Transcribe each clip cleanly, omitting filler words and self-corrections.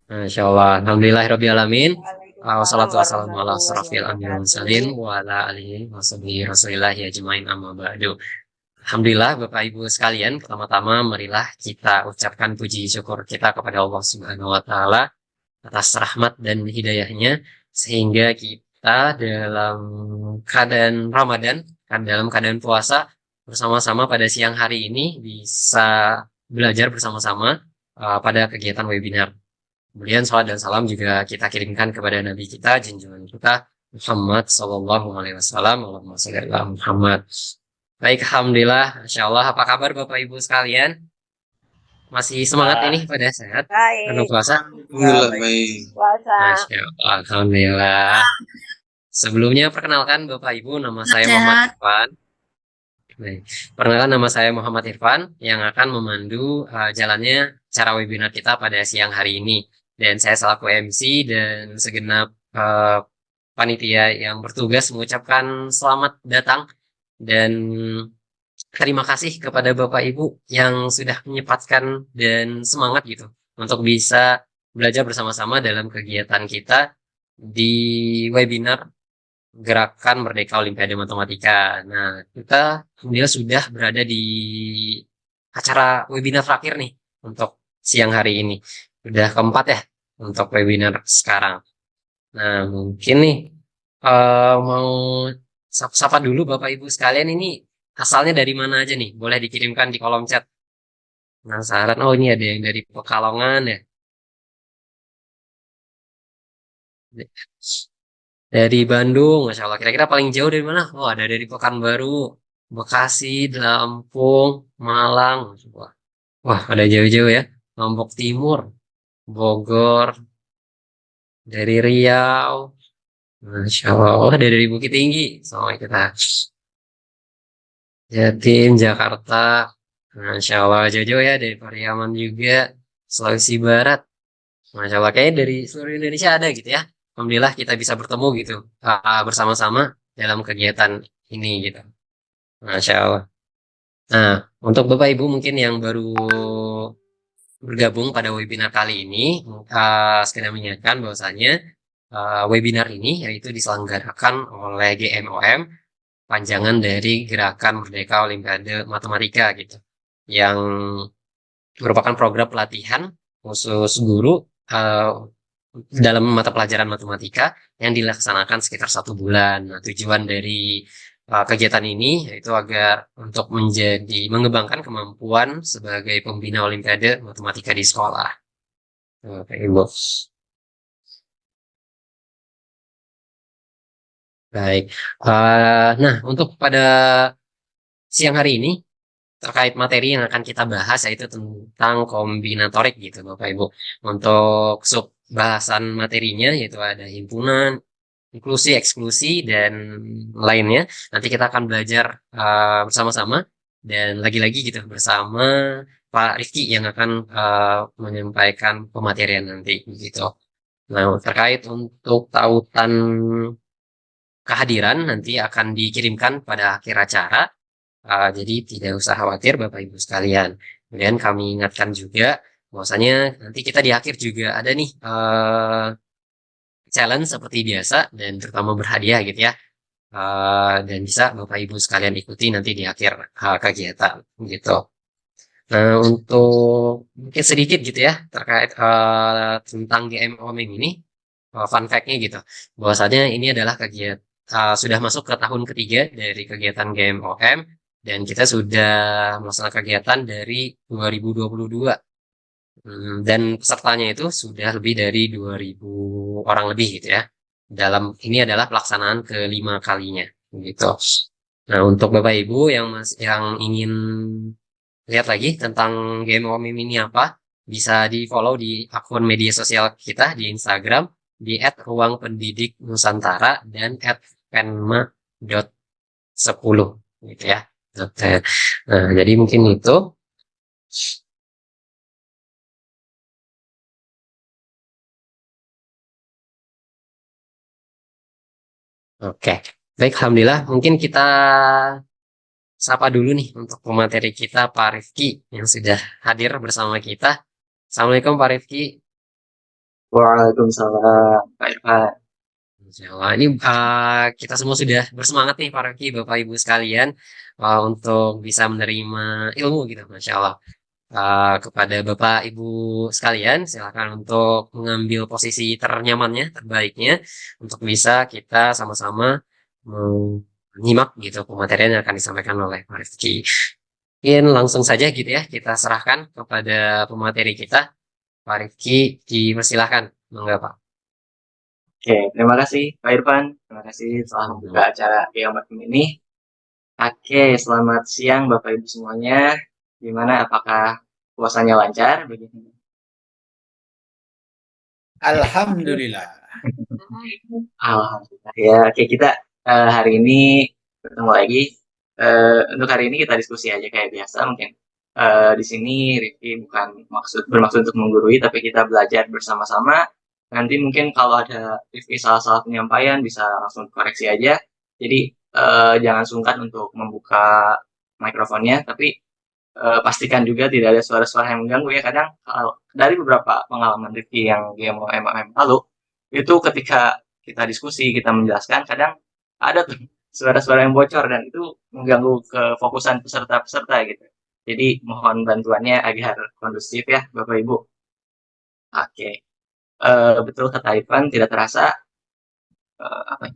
Masya Allah. Alhamdulillahirrabbilalamin. Waalaikumsalam Wassalatu wassalamu ala warahmatullahi asrafil anbiya'i wal mursalin wabarakatuh. wa ala alihi wa sahbihi rasulillahi ajmain amma ba'du. Alhamdulillah Bapak Ibu sekalian, pertama-tama marilah kita ucapkan puji syukur kita kepada Allah Subhanahu wa taala atas rahmat dan hidayahnya sehingga kita dalam keadaan Ramadan, kan dalam keadaan puasa bersama-sama pada siang hari ini bisa belajar bersama-sama pada kegiatan webinar. Kemudian salam dan salam juga kita kirimkan kepada Nabi kita, junjungan kita Muhammad Sallallahu Alaihi Wasallam. Allahumma shalli ala Muhammad. Baik, alhamdulillah, Masya Allah. Apa kabar Bapak Ibu sekalian? Masih semangat ini Wah, pada sehat? Penuh baik. puasa? Alhamdulillah Alhamdulillah baik baik. puasa. Masya Allah, alhamdulillah. Sebelumnya perkenalkan Bapak Ibu, nama saya Muhammad Sehat. Irfan. Baik. Perkenalkan nama saya Muhammad Irfan yang akan memandu jalannya cara webinar kita pada siang hari ini. Dan saya selaku MC dan segenap panitia yang bertugas mengucapkan selamat datang dan terima kasih kepada Bapak Ibu yang sudah menyempatkan dan semangat gitu untuk bisa belajar bersama-sama dalam kegiatan kita di webinar Gerakan Merdeka Olimpiade Matematika. Nah, kita alhamdulillah sudah berada di acara webinar terakhir nih untuk siang hari ini. Sudah keempat ya untuk webinar sekarang. Nah, mungkin nih mau sapa dulu Bapak Ibu sekalian ini asalnya dari mana aja nih? Boleh dikirimkan di kolom chat. Penasaran? Oh, ini ada yang dari Pekalongan ya. Dari Bandung, Masya Allah. Kira-kira paling jauh dari mana? Oh, ada dari Pekanbaru, Bekasi, Lampung, Malang. Wah, wah, ada jauh-jauh ya. Lombok Timur, Bogor, dari Riau. Masya Allah. Oh, ada dari Bukit Tinggi. Sama kita. Jatim, Jakarta. Masya Allah. Jauh-jauh ya. Dari Pariaman juga. Sulawesi Barat. Masya Allah. Kayaknya dari seluruh Indonesia ada gitu ya. Alhamdulillah kita bisa bertemu gitu. Bersama-sama dalam kegiatan ini gitu. Masya Allah. Nah, untuk Bapak Ibu mungkin yang baru bergabung pada webinar kali ini, sekedar mengingatkan bahwasanya webinar ini yaitu diselenggarakan oleh GMOM, panjangan dari Gerakan Merdeka Olimpiade Matematika gitu, yang merupakan program pelatihan khusus guru uh, dalam mata pelajaran matematika yang dilaksanakan sekitar 1 bulan. Nah, tujuan dari kegiatan ini yaitu agar untuk mengembangkan kemampuan sebagai pembina Olimpiade Matematika di sekolah. Oke, Ibu. Baik. Nah, untuk pada siang hari ini terkait materi yang akan kita bahas yaitu tentang kombinatorik gitu Bapak Ibu. Untuk sub bahasan materinya yaitu ada himpunan, inklusi, eksklusi, dan lainnya. Nanti kita akan belajar bersama-sama dan lagi-lagi gitu bersama Pak Rifki yang akan menyampaikan pematerian nanti gitu. Nah, terkait untuk tautan kehadiran nanti akan dikirimkan pada akhir acara. Jadi tidak usah khawatir Bapak Ibu sekalian. Kemudian kami ingatkan juga bahwasanya nanti kita di akhir juga ada nih challenge seperti biasa dan terutama berhadiah gitu ya. Dan bisa Bapak Ibu sekalian ikuti nanti di akhir kegiatan gitu. Nah, untuk mungkin sedikit gitu ya terkait tentang GMOM ini, fun fact-nya gitu. Bahwasanya ini adalah kegiatan sudah masuk ke tahun ketiga dari kegiatan GMOM dan kita sudah melaksanakan kegiatan dari 2022. Dan pesertanya itu sudah lebih dari 2.000 orang lebih gitu ya. Dalam ini adalah pelaksanaan kelima kalinya gitu. Nah, untuk Bapak Ibu yang ingin lihat lagi tentang game Omim ini apa, bisa di-follow di akun media sosial kita di Instagram di @ruangpendidiknusantara dan @penma.10 gitu ya. Oke. Nah, jadi mungkin itu. Oke. Baik, alhamdulillah. Mungkin kita sapa dulu nih untuk pemateri kita Pak Rifki yang sudah hadir bersama kita. Assalamualaikum Pak Rifki. Waalaikumsalam, Pak Irfan. Insyaallah. Ini kita semua sudah bersemangat nih para Ki, Bapak Ibu sekalian untuk bisa menerima ilmu gitu, Masya Allah. Kepada Bapak Ibu sekalian, silakan untuk mengambil posisi ternyamannya, terbaiknya, untuk bisa kita sama-sama menyimak gitu pematerian yang akan disampaikan oleh Pak Rifki. Mungkin langsung saja gitu ya, kita serahkan kepada pemateri kita. Pak Rifki, dipersilahkan. Monggo, Pak. Oke, terima kasih Pak Irfan. Terima kasih telah membuka acara Kiamat ini. Oke, selamat siang Bapak Ibu semuanya. Gimana, apakah puasanya lancar? Begitu. Alhamdulillah. Alhamdulillah. Ya, oke kita hari ini bertemu lagi. Untuk hari ini kita diskusi aja kayak biasa mungkin. Di sini Rifki bukan bermaksud untuk menggurui, tapi kita belajar bersama-sama. Nanti mungkin kalau ada Rifki salah-salah penyampaian bisa langsung koreksi aja. Jadi jangan sungkan untuk membuka mikrofonnya, tapi pastikan juga tidak ada suara-suara yang mengganggu ya. Kadang dari beberapa pengalaman Rifki yang GMO MMM lalu, itu ketika kita diskusi, kita menjelaskan, kadang ada tuh suara-suara yang bocor dan itu mengganggu kefokusan peserta-peserta gitu. Jadi mohon bantuannya agar kondusif ya Bapak Ibu. Oke, betul kata Ivan, tidak terasa apa ya,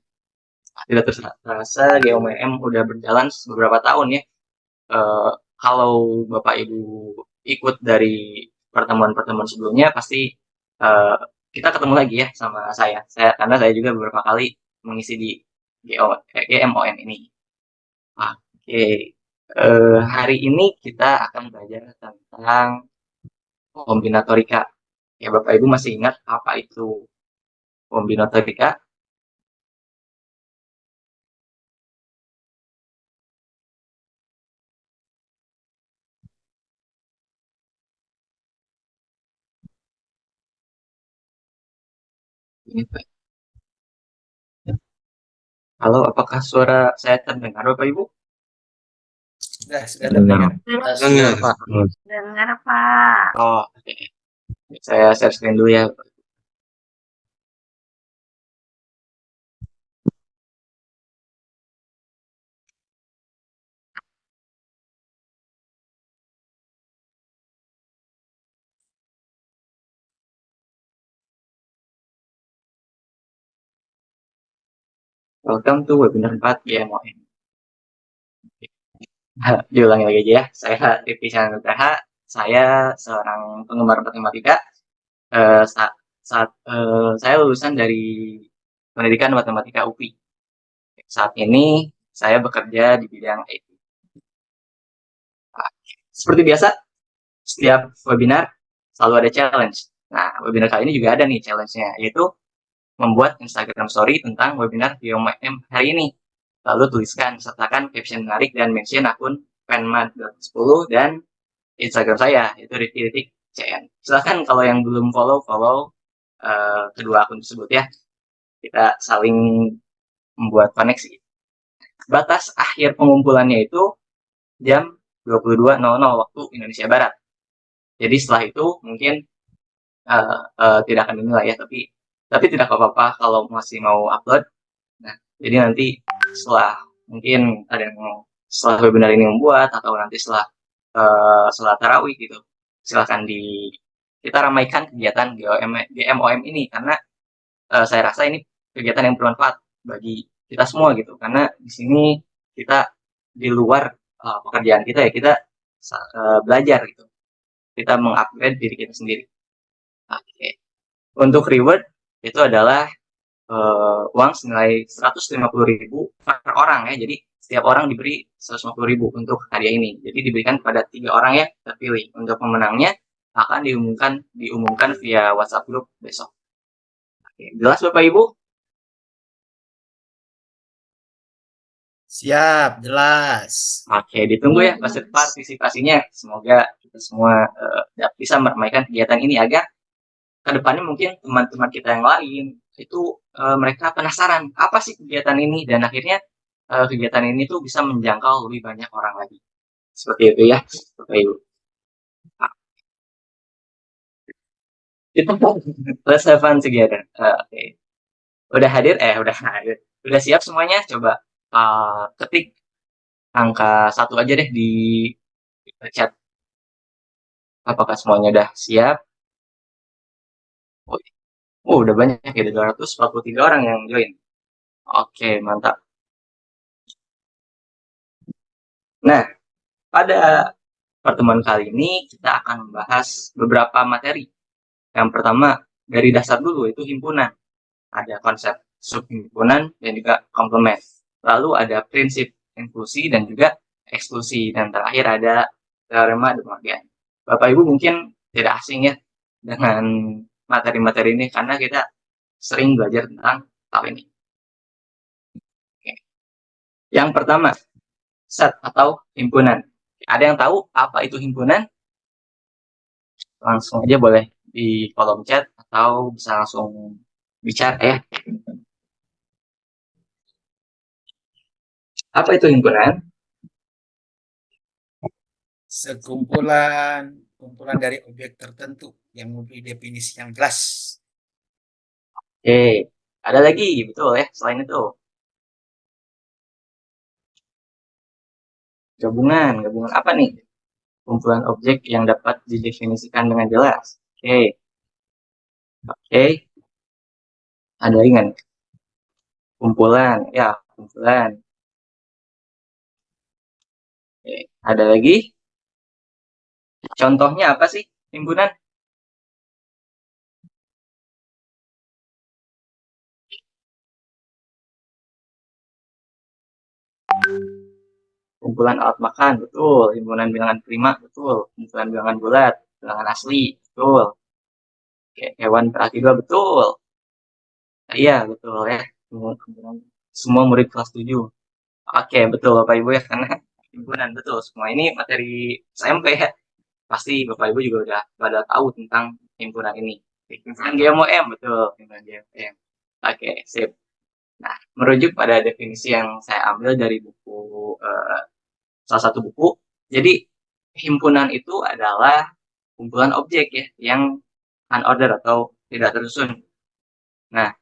tidak terasa GOMM udah berjalan beberapa tahun ya. Eh, Kalau Bapak Ibu ikut dari pertemuan-pertemuan sebelumnya pasti eh, kita ketemu lagi ya sama karena saya juga beberapa kali mengisi di GMON ini. Oke, hari ini kita akan belajar tentang kombinatorika. Ya Bapak Ibu masih ingat apa itu kombinatorika? Ini Pak. Halo, apakah suara saya terdengar Bapak Ibu? Sudah terdengar. Dengar, Pak. Dengar, Pak. Oh, oke. Saya share screen dulu ya. Welcome to webinar 4 GMON. Diulangi lagi aja ya. Saya Rifki Chandra. Saya seorang penggemar matematika. Saya lulusan dari pendidikan matematika UPI. Saat ini saya bekerja di bidang IT. Seperti biasa, setiap webinar selalu ada challenge. Nah, webinar kali ini juga ada nih challenge-nya, yaitu membuat Instagram Story tentang webinar BioMM hari ini. Lalu tuliskan, sertakan caption menarik dan mention akun penmad10 dan Instagram saya, itu Rifki.cn. Silahkan kalau yang belum follow kedua akun tersebut ya. Kita saling membuat koneksi. Batas akhir pengumpulannya itu jam 22.00 waktu Indonesia Barat. Jadi setelah itu mungkin tidak akan dinilai ya, tapi tidak apa-apa kalau masih mau upload. Nah, jadi nanti setelah mungkin ada yang setelah webinar ini membuat atau nanti setelah tarawih gitu, silahkan kita ramaikan kegiatan GMOM ini karena saya rasa ini kegiatan yang bermanfaat bagi kita semua gitu karena di sini kita di luar pekerjaan kita ya kita belajar gitu, kita mengupgrade diri kita sendiri. Oke. Untuk reward itu adalah uang senilai 150.000 per orang ya. Jadi setiap orang diberi 150.000 untuk hadiah ini. Jadi diberikan kepada 3 orang yang terpilih. Untuk pemenangnya akan diumumkan via WhatsApp group besok. Oke, jelas Bapak Ibu? Siap, jelas. Oke, ditunggu ya partisipasinya. Semoga kita semua bisa meramaikan kegiatan ini agar kedepannya mungkin teman-teman kita yang lain itu mereka penasaran apa sih kegiatan ini dan akhirnya kegiatan ini tuh bisa menjangkau lebih banyak orang lagi. Seperti itu ya, Bapak Ibu. Nah, Kita let's have fun together. Oke. Udah hadir? Udah hadir. Udah siap semuanya? Coba ketik angka 1 aja deh di chat. Apakah semuanya udah siap? Udah banyak ya, 243 orang yang join. Oke, mantap. Nah, pada pertemuan kali ini kita akan membahas beberapa materi. Yang pertama, dari dasar dulu, itu himpunan. Ada konsep subhimpunan dan juga komplement. Lalu ada prinsip inklusi dan juga eksklusi. Dan terakhir ada teorema de Morgan. Bapak Ibu mungkin tidak asing ya dengan materi-materi ini karena kita sering belajar tentang hal ini. Oke. Yang pertama, set atau himpunan. Ada yang tahu apa itu himpunan? Langsung aja boleh di kolom chat atau bisa langsung bicara ya. Apa itu himpunan? Kumpulan dari objek tertentu yang memiliki definisi yang jelas. Oke, ada lagi, betul ya, selain itu. Gabungan apa nih? Kumpulan objek yang dapat didefinisikan dengan jelas. Oke. Ada ringan. Kumpulan. Oke. Ada lagi? Contohnya apa sih himpunan? Kumpulan alat makan, betul. Himpunan bilangan prima, betul. Kumpulan bilangan bulat, bilangan asli, betul. Oke, hewan berakida, betul. Nah, iya, betul ya. Semua murid kelas 7. Oke, betul Bapak Ibu ya, karena himpunan, betul. Semua ini materi SMP ya. Pasti Bapak Ibu juga udah pada tahu tentang himpunan ini. Himpunan GMOM, betul. Himpunan GMOM. Oke, sip. Nah, merujuk pada definisi yang saya ambil dari buku, salah satu buku. Jadi, himpunan itu adalah kumpulan objek ya, yang unordered atau tidak tersusun. Nah,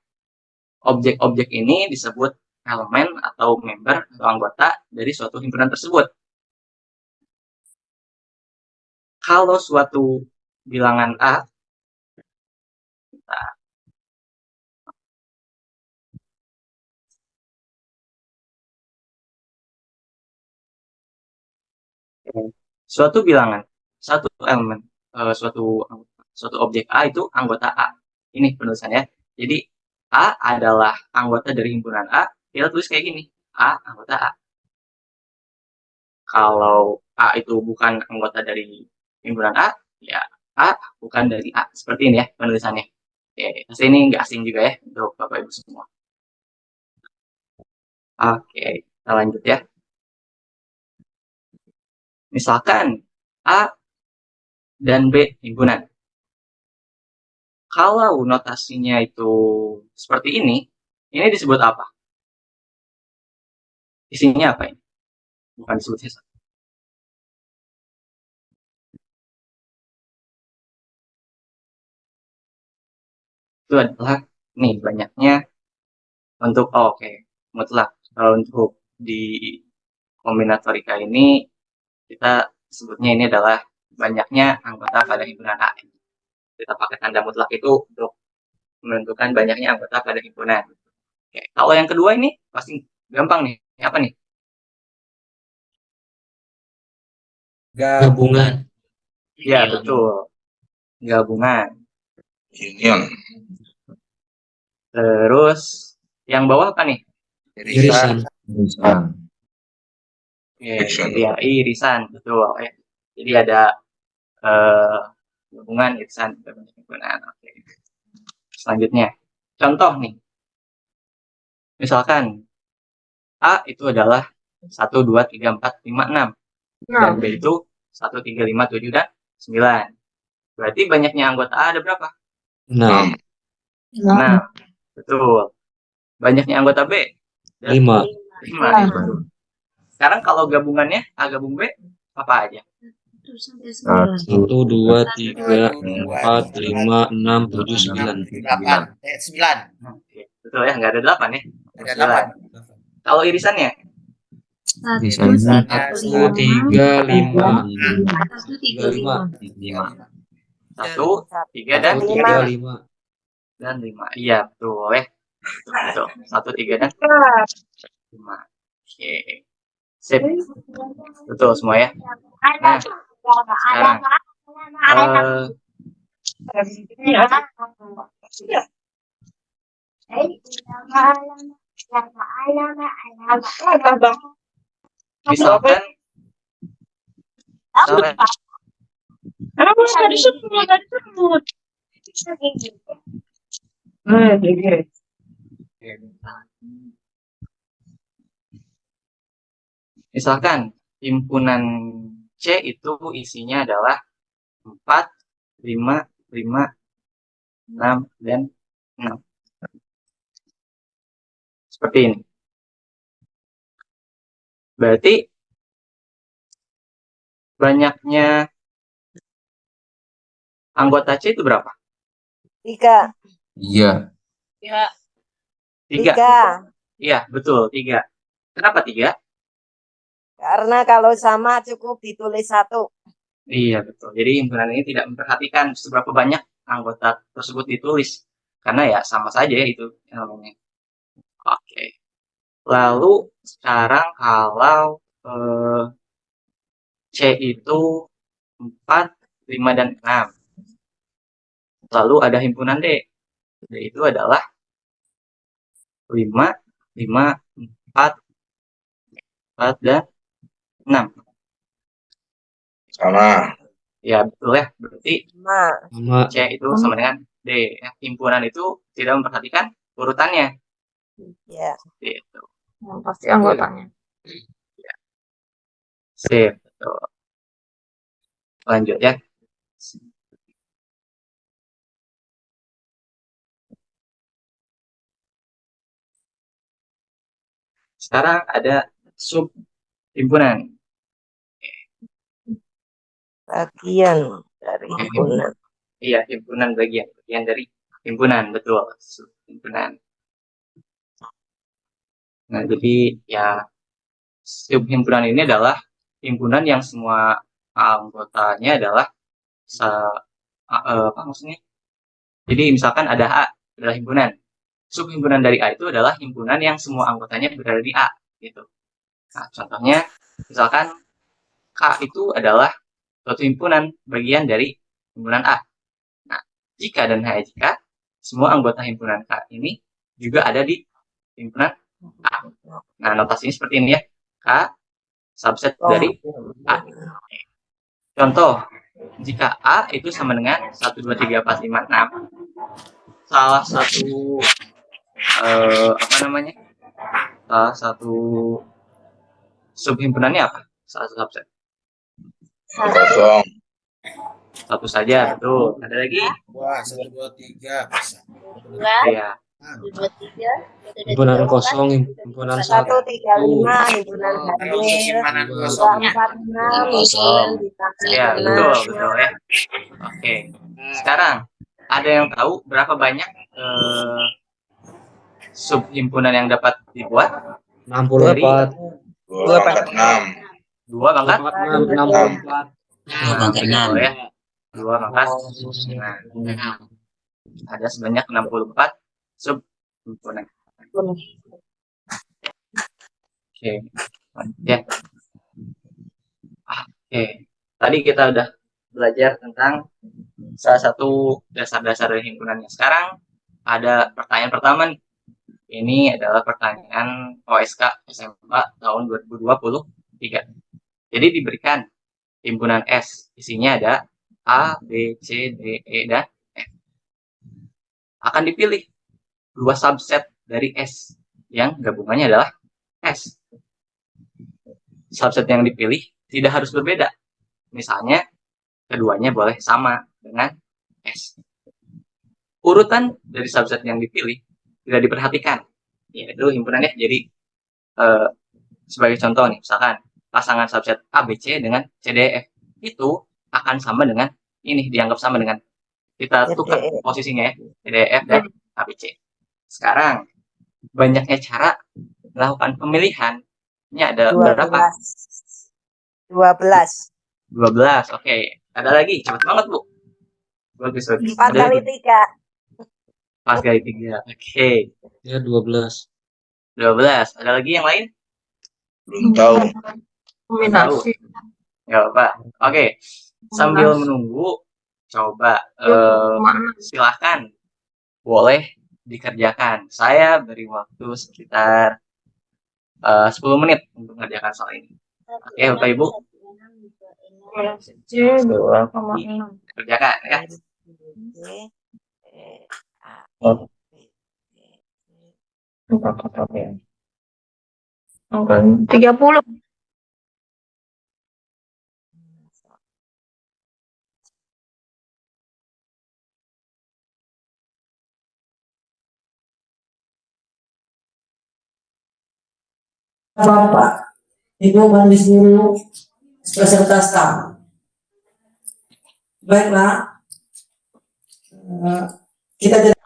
objek-objek ini disebut elemen atau member atau anggota dari suatu himpunan tersebut. Kalau suatu bilangan A, suatu bilangan, satu elemen, suatu objek A itu anggota A. Ini penulisannya. Jadi A adalah anggota dari himpunan A. Kita tulis kayak gini, A anggota A. Kalau A itu bukan anggota dari himpunan A, ya A bukan dari A. Seperti ini ya penulisannya. Oke, pasti ini nggak asing juga ya untuk Bapak Ibu semua. Oke, kita lanjut ya. Misalkan A dan B himpunan. Kalau notasinya itu seperti ini disebut apa? Isinya apa ini? Bukan disebut sisa. Itu adalah nih banyaknya untuk oke, mutlak. Kalau untuk di kombinatorika ini kita sebutnya ini adalah banyaknya anggota pada himpunan A. Kita pakai tanda mutlak itu untuk menentukan banyaknya anggota pada himpunan. Oke, kalau yang kedua ini pasti gampang nih. Apa nih? Gabungan. Ya, betul. Gabungan. Union. Terus yang bawah apa nih? Irisan. Ya, irisan, betul ya. Jadi ada gabungan irisan himpunan. Oke. Selanjutnya, contoh nih. Misalkan A itu adalah 1, 2, 3, 4, 5, 6. Dan B itu 1, 3, 5, 7, dan 9. Berarti banyaknya anggota A ada berapa? 6. 6. Betul. Banyaknya anggota B? 5. 5. Sekarang kalau gabungannya A gabung B, apa aja? sampai 9. 1, 2, 3, 4, 1, 5, 6, 7, 9. 8, 9. Oke, betul ya, nggak ada 8 ya. Ada 9. 8. Kalau irisannya? 1, 1, 3, 5. 1, 3, 5. 1, 3, dan 5. dan 5. Iya, betul ya. Betul. 1, 3, dan 5. Oke. Sip. Betul semua ya. Nah, sekarang misalkan misalkan himpunan C itu isinya adalah 4, 5, 5, 6, dan 6. Seperti ini. Berarti banyaknya anggota C itu berapa? 3. Iya. 3. 3. Iya, betul, 3. Kenapa 3? Karena kalau sama cukup ditulis 1. Iya, betul. Jadi himpunan ini tidak memperhatikan seberapa banyak anggota tersebut ditulis. Karena ya sama saja ya itu namanya. Oke. Lalu sekarang kalau C itu 4, 5, dan 6. Lalu ada himpunan D. D itu adalah 5, 5, 4, 4, dan 6. Sama. Ya, betul ya. Berarti 5. Sama. C itu sama dengan D. Ya, himpunan itu tidak memperhatikan urutannya. Ya. Gitu. Pasti anggotanya. Sip. Betul. Lanjut ya. Sekarang ada sub himpunan. Bagian dari himpunan. Iya, himpunan bagian dari himpunan, betul. Sub himpunan. Nah, jadi ya sub himpunan ini adalah himpunan yang semua anggotanya adalah apa maksudnya? Jadi misalkan ada A adalah himpunan. Sub himpunan dari A itu adalah himpunan yang semua anggotanya berada di A gitu. Nah, contohnya misalkan K itu adalah suatu himpunan bagian dari himpunan A. Nah, jika dan hanya jika semua anggota himpunan K ini juga ada di himpunan A. Nah, notasinya seperti ini ya. K subset dari A. Contoh, jika A itu sama dengan 1, 2, 3, 4, 5, 6, salah satu salah satu subhimpunannya apa? Salah satu subset. Kosong. Satu saja, tuh. Ada lagi? Wah, 1, 2, 3 bisa. Iya. 1, 2, 3. Himpunan kosong, himpunan 1, 3, 5 himpunan Kalau untuk hadir. simpanan 2, kosongnya 4, 6 himpunan ditambah Iya, betul ya. Oke. Sekarang ada yang tahu berapa banyak subhimpunan yang dapat dibuat? 64. 2 pangkat 6. 2 pangkat 64. 2 pangkat 6. ya. 2 pangkat 6. Ada sebanyak 64 subhimpunan. Oke. Ya. Oke. Tadi kita udah belajar tentang salah satu dasar-dasar dari himpunannya. Sekarang ada pertanyaan pertama nih. Ini adalah pertanyaan OSK SMA tahun 2023. Jadi diberikan himpunan S, isinya ada A, B, C, D, E, dan F. Akan dipilih 2 subset dari S yang gabungannya adalah S. Subset yang dipilih tidak harus berbeda. Misalnya, keduanya boleh sama dengan S. Urutan dari subset yang dipilih tidak diperhatikan, yaitu himpunannya. Jadi sebagai contoh nih, misalkan pasangan subset A, B, C dengan C, D, F itu akan sama dengan ini, dianggap sama dengan kita tukar DDE. posisinya ya, DDF dan ABC. Sekarang banyaknya cara melakukan pemilihan. Ini ada berapa? 12. 12. Oke. Ada lagi. Cepat banget, Bu. Bagus, bagus. 4 Ada kali lagi. 3. 4 kali 3. Oke. Ya 12. 12. Ada lagi yang lain? Belum tahu. Kombinasi. Nggak apa. Oke. Sambil menunggu, coba silahkan boleh dikerjakan. Saya beri waktu sekitar 10 menit untuk mengerjakan soal ini. Oke, Bapak Ibu. C 2,6. Kerjakan ya. Angka 30. Bapak, Ibu dan seluruh peserta staf. Baiklah, kita jadi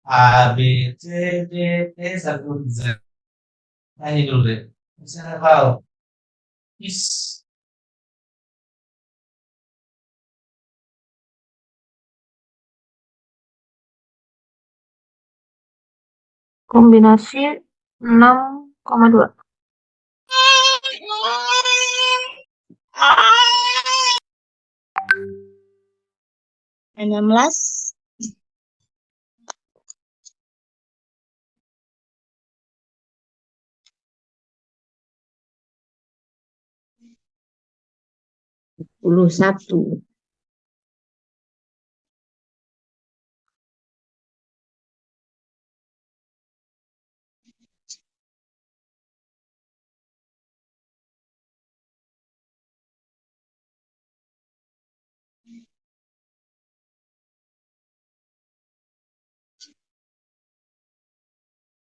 A, B, C, D, E, 1, Z. Nyanyi dulu deh. Misalnya kalau is Kombinasi 6,2. 16. Puluh satu.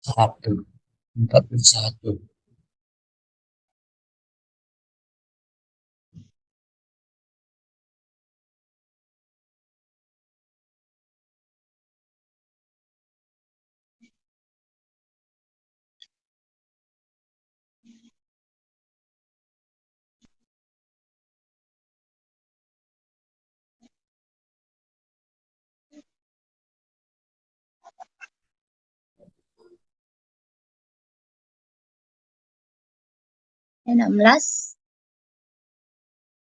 1. 41. 16.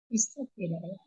Bisa tidak ya?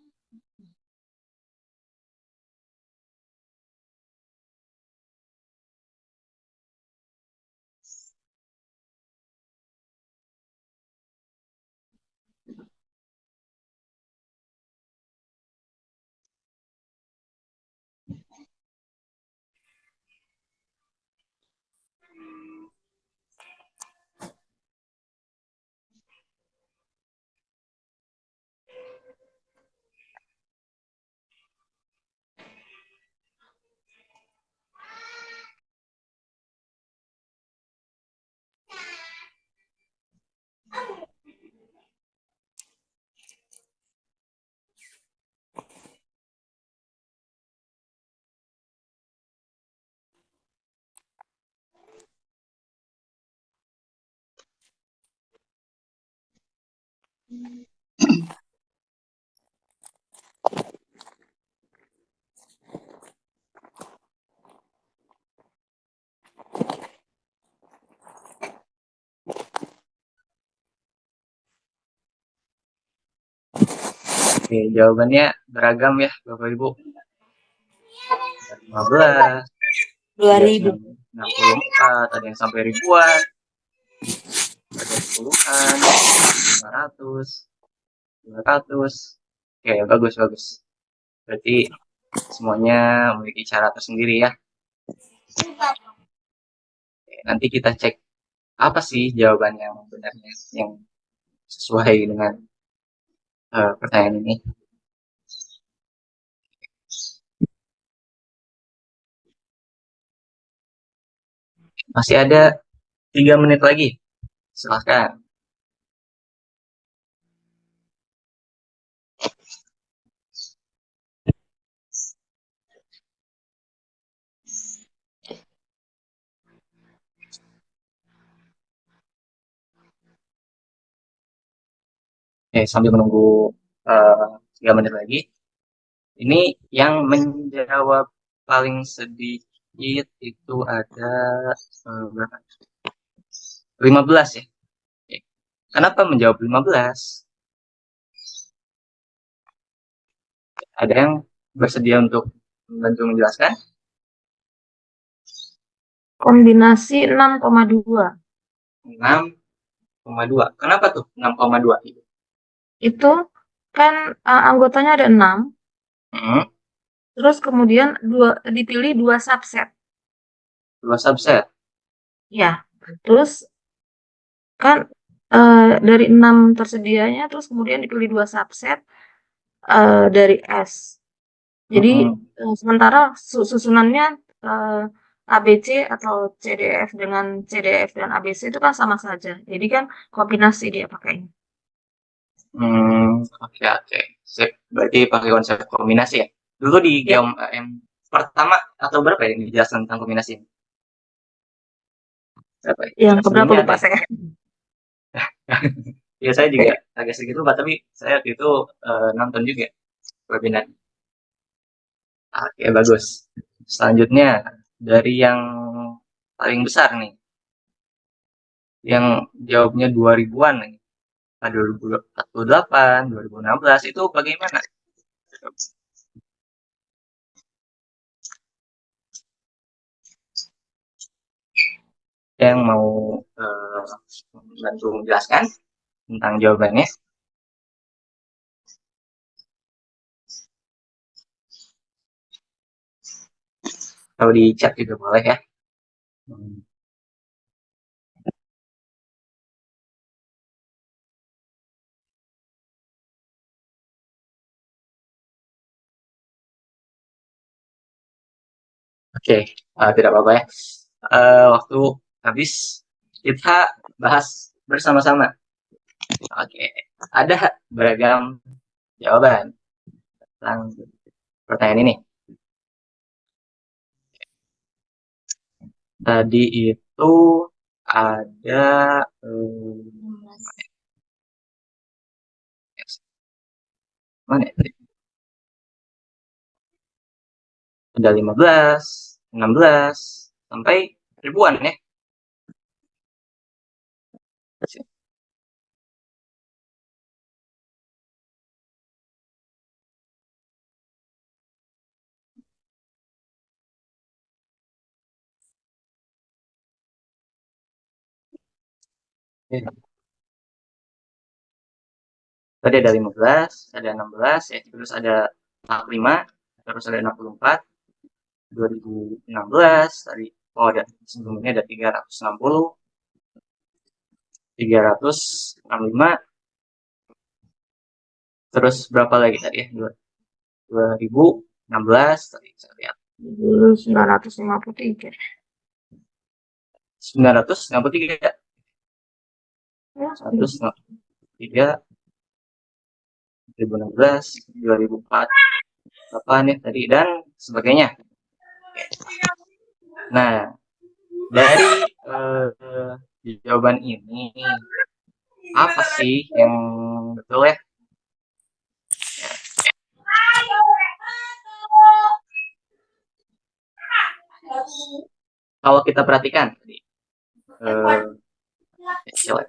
Oke, jawabannya beragam ya Bapak Ibu. 15, 2000. 64, ada yang sampai ribuan, ada puluhan, 500, 200. Oke, bagus bagus. Berarti semuanya memiliki cara tersendiri ya. Oke, nanti kita cek apa sih jawaban yang benarnya yang sesuai dengan pertanyaan ini. Masih ada 3 menit lagi. Silahkan. Sambil menunggu 3 menit lagi. Ini yang menjawab paling sedikit itu ada berapa? 15 ya. Oke. Kenapa menjawab 15? Ada yang bersedia untuk membantu menjelaskan? Kombinasi 6,2. 6,2. Kenapa tuh 6,2? Itu kan anggotanya ada 6. Hmm, Terus kemudian dipilih 2 subset. 2 subset. Ya. Terus kan dari 6 tersedianya terus kemudian dipilih 2 subset dari S. Jadi sementara susunannya ABC atau CDF dengan CDF dan ABC itu kan sama saja. Jadi kan kombinasi dia pakainya. Oke oke. Sip. Berarti pakai konsep kombinasi ya. Dulu di Ya. Geom pertama atau berapa ya yang dijelaskan tentang kombinasi ini? Berapa ya? Yang keberapa Sebelumnya lupa ada ya? saya. Ya saya juga agak sedikit lupa, tapi saya waktu itu nonton juga webinar. Oke, bagus. Selanjutnya dari yang paling besar nih, yang jawabnya 2000-an nih. 2048, 2016 itu bagaimana? Yang mau membantu menjelaskan tentang jawabannya? Kalau di chat juga boleh ya. Oke, tidak apa-apa ya. Waktu habis, kita bahas bersama-sama. Oke, ada beragam jawaban tentang pertanyaan ini. Tadi itu ada mana ya? Ada 15, 16, sampai ribuan ya. Tadi ada 15, ada 16 ya, terus ada 45, terus ada 64, 2016 tadi. Oh, ada sebelumnya ada 360, 365, terus berapa lagi tadi ya? 2016 tadi saya lihat. 953. 963, Ya, 193, 2016, 2004, apa nih tadi dan sebagainya. Nah, dari jawaban ini apa sih yang betul ya? Kalau kita perhatikan tadi, coba.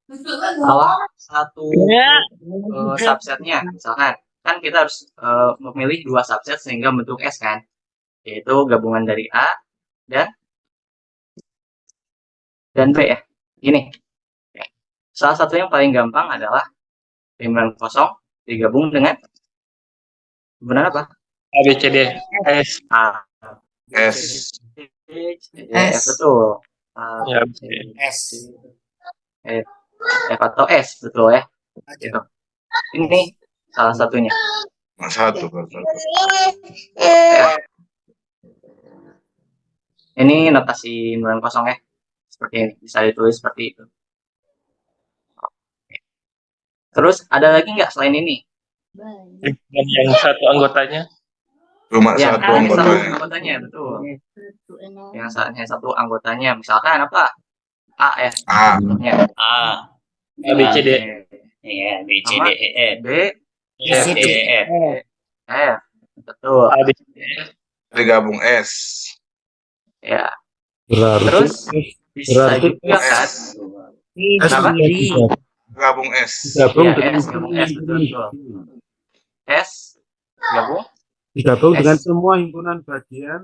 Salah satu subsetnya, misalkan kan kita harus memilih dua subset sehingga bentuk S kan, yaitu gabungan dari A dan B ya. Gini, salah satu yang paling gampang adalah himpunan kosong digabung dengan himpunan apa? A B C D S. A, S. F, betul. A, Ya, B, C, S F atau S, betul ya. aja. Gitu. Ini salah satunya. Satu. Ya. Ini notasi himpunan kosong ya. Seperti ini, bisa ditulis seperti itu. Terus ada lagi nggak selain ini? Dan yang satu anggotanya. Cuma Ya, satu ini satu anggotanya. anggotanya, betul. Yang satu anggotanya, misalkan apa? A ya. A. Contohnya. A. A B C D. Iya, B, C, Sama D, E, F. B, F, D, E, F. F. Betul. A B C D. Digabung S. Ya. Berarti Terus bisa juga kan? S. Kenapa? Gabung S. digabung Iya, dengan S gabung S, betul. S gabung digabung S. dengan semua himpunan bagian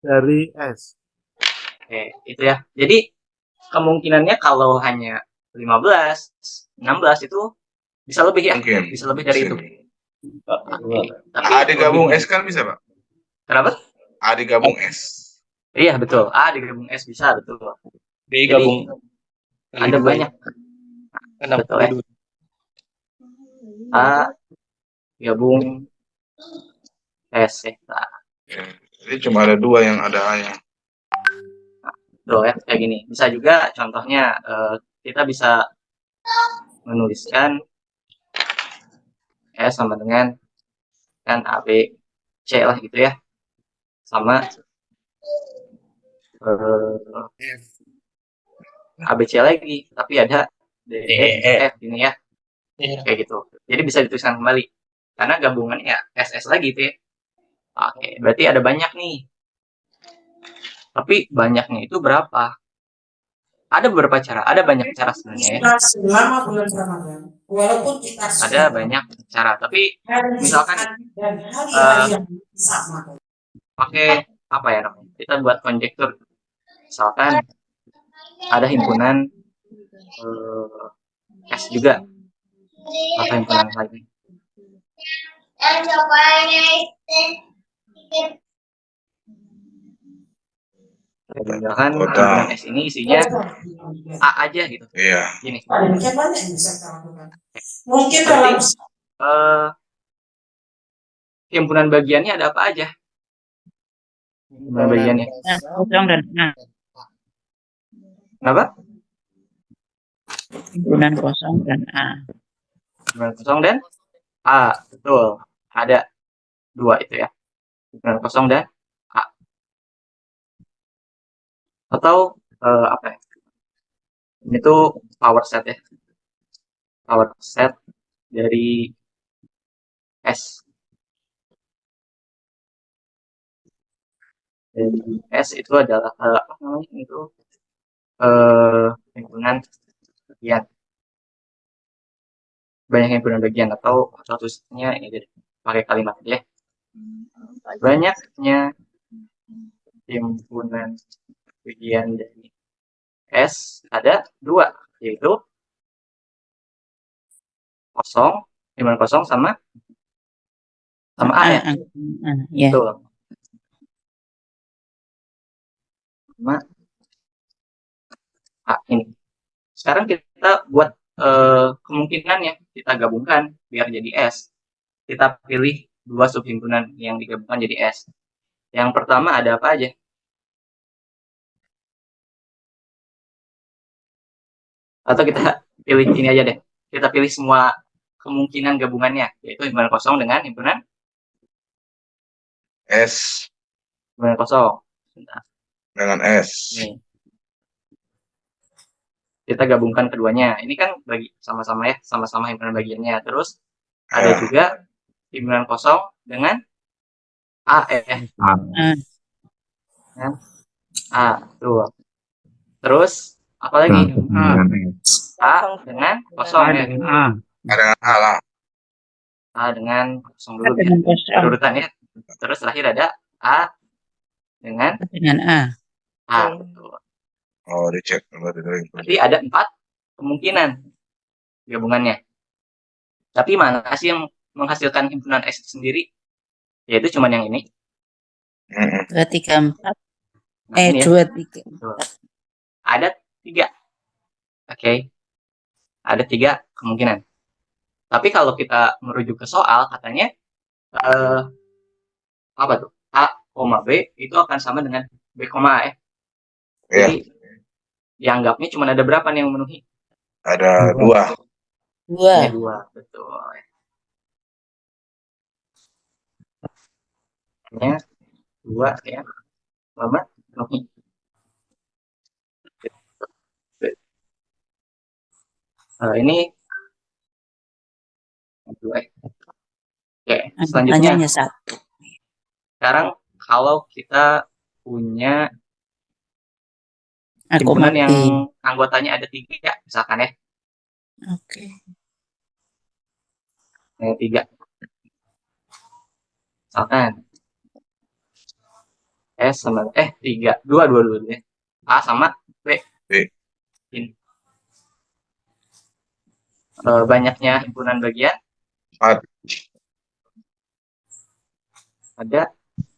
dari S. Oke, itu ya. Jadi kemungkinannya kalau hanya 15, 16 itu bisa lebih ya. Mungkin. Bisa lebih dari itu. Oke. Tapi A digabung lebihnya- S kan bisa, Pak? Kenapa? A digabung S. Iya, betul. A digabung S bisa, betul. B Jadi gabung. ada banyak. Betul ya. 62. A gabung S ya. Nah, Jadi cuma ada dua yang ada A-nya. betul ya, kayak gini. Bisa juga contohnya kita bisa menuliskan S sama dengan kan A, B, C lah gitu ya. Sama F A, B, C lagi. Tapi ada D, E, F ini ya. Iya. Kayak gitu. Jadi bisa dituliskan kembali. Karena gabungannya ya SS lagi gitu ya. Oke, berarti ada banyak nih. Tapi banyaknya itu berapa? Ada beberapa cara, ada banyak cara sebenarnya ya. Selama bulan Ramadan, walaupun kita Ada banyak cara, tapi misalkan dan hari-hari yang sama. pakai apa ya namanya? Kita buat konjektur. Misalkan ada himpunan S juga atau himpunan lagi. Misalkan himpunan S ini isinya A aja gitu. Iya. Gini. Demikian banyak yang bisa kita lakukan. Mungkin dalam himpunan bagiannya ada apa aja? Himpunan bagiannya. Kosong dan A. Kenapa? Himpunan kosong dan A. Himpunan kosong dan A, betul. Ada dua itu ya. Himpunan kosong dan A. Atau apa ya? Ini tuh power set ya. Power set dari S. Dari S itu adalah apa namanya itu himpunan bagian. banyak himpunan bagian atau tulisnya ini deh, pakai kalimat ya. Banyaknya himpunan bagian dari S ada 2, yaitu himpunan kosong sama A ya. Ya. Betul. Sama A ini. Sekarang kita buat kemungkinan ya, kita gabungkan biar jadi S. Kita pilih 2 subhimpunan yang digabungkan jadi S. Yang pertama ada apa aja? Atau kita pilih ini aja deh. Kita pilih semua kemungkinan gabungannya, yaitu himpunan kosong dengan himpunan S himpunan kosong. Bentar. dengan S. Nih. Kita gabungkan keduanya. Ini kan bagi sama-sama ya, sama-sama himpunan bagiannya. Terus ada Ya. juga himpunan kosong dengan A A tuh. Terus apa lagi? A dengan kosong ya. Ada dengan A lah. A dengan kosong dulu ya. Dengan kosong. Urutannya. Terus terakhir ada A dengan A. A. Tuh. Oh, dicek. Berarti ada 4 kemungkinan gabungannya. Tapi mana sih yang menghasilkan himpunan S sendiri? Yaitu cuman yang ini. 2, 3, 4. Nah, ini ya. 2, 3. Tuh. Ada 3. Oke. Ada 3 kemungkinan. Tapi kalau kita merujuk ke soal, katanya apa tuh? A, B itu akan sama dengan B, A ya. Ya. Jadi dianggapnya cuma ada berapa nih yang memenuhi? Ada 2. 2. 2, betul. Hanya 2 ya. Lama memenuhi. Ini Oke, selanjutnya. Hanya 1. Sekarang kalau kita punya himpunan yang anggotanya ada 3, misalkan ya. Oke. Yang 3. Misalkan S sama 3, 2 ya. A sama B. Ini. Banyaknya himpunan bagian 4. ada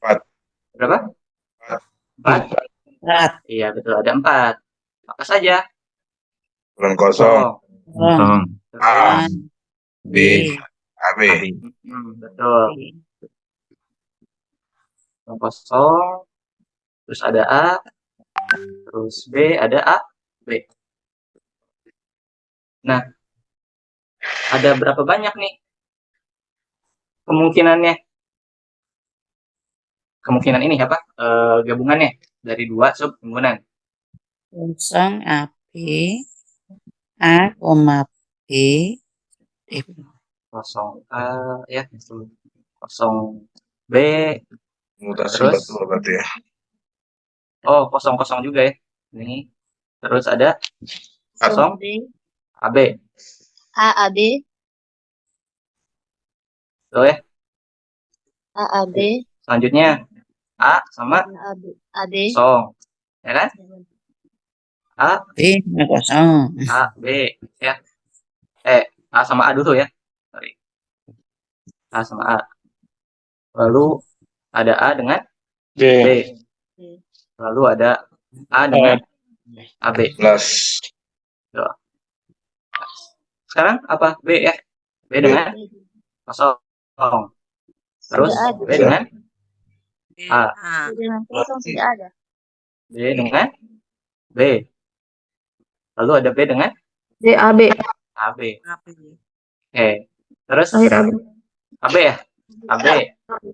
4. berapa? 4. Iya betul, ada 4. Apa saja? Himpunan kosong. A, B, AB. Betul. Himpunan kosong. Terus ada A. Terus B, ada A, B. Nah, ada berapa banyak nih kemungkinannya? Kemungkinan ini apa? Gabungannya dari 2 subhimpunan. Kosong AB A, B Kosong A ya, kosong B. Mutasi Terus? betul berarti ya. Oh, kosong juga ya. Ini. Terus ada kosong AB. AB. Betul ya. AB. Selanjutnya A sama AB. kosong. Ya kan? A, B kosong. A, B ya. A sama A dulu ya. Sorry. A sama A. Lalu ada A dengan B. Lalu ada A dengan AB. Plus. Sekarang apa? B ya. B dengan kosong. Terus B dengan A. B dengan kosong tidak ada. B dengan B. Lalu ada B dengan AB. AB. Oke. Terus Akhir AB. AB ya. AB.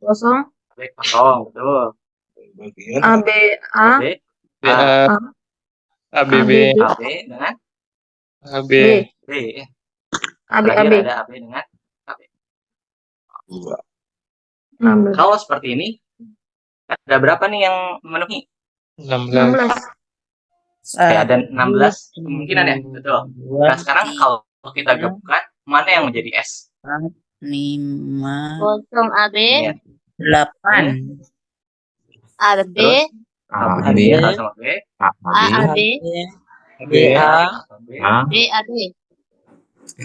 Kosong. AB kosong. Betul. AB A. AB. A. ABB. AB dengan AB. B ya. AB Terakhir AB. ada AB dengan AB. 16. Kalau seperti ini, ada berapa nih yang memenuhi? 16. Oke, ada 16 kemungkinan ya, betul. Nah, sekarang kalau kita gabungkan mana yang menjadi S? 5, Kosong AB, Iya. 8. AB, Terus A, B B, A sama B, AAB, B, A sama B, A, BAB,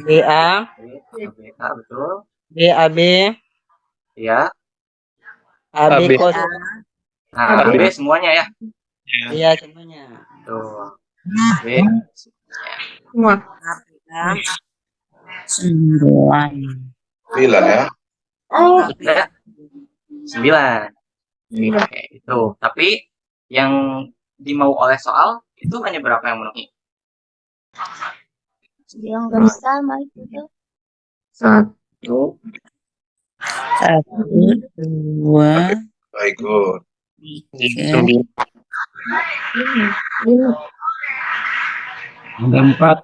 BA, B A, betul. BAB, Iya. AB AB. kosong. Nah, B semuanya ya. Iya semuanya. Tuh. B Semua. A, 9. 9 ya. sudah 9. Oke, itu. Tapi yang dimau oleh soal itu hanya berapa yang memenuhi? yang garis sama itu tuh. 1, 1, 2, Very good. 3, 5. Ada 4.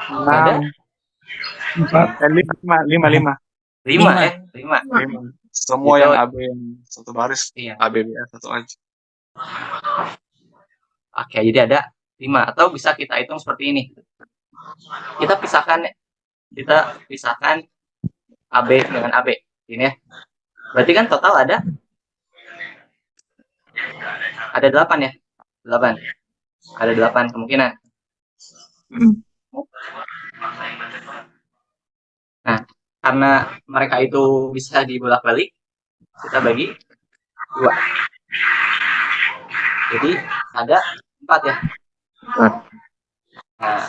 Ada 5. 5 ya, 5. Semua Itu- yang AB yang satu baris, Iya. ABBA satu aja. Oke, jadi ada 5 atau bisa kita hitung seperti ini. Kita pisahkan AB dengan AB. Ini ya. Berarti kan total ada 8 ya? 8. Ada 8 kemungkinan. Nah, karena mereka itu bisa dibolak-balik, kita bagi 2. Jadi ada 4 ya. 4. Nah,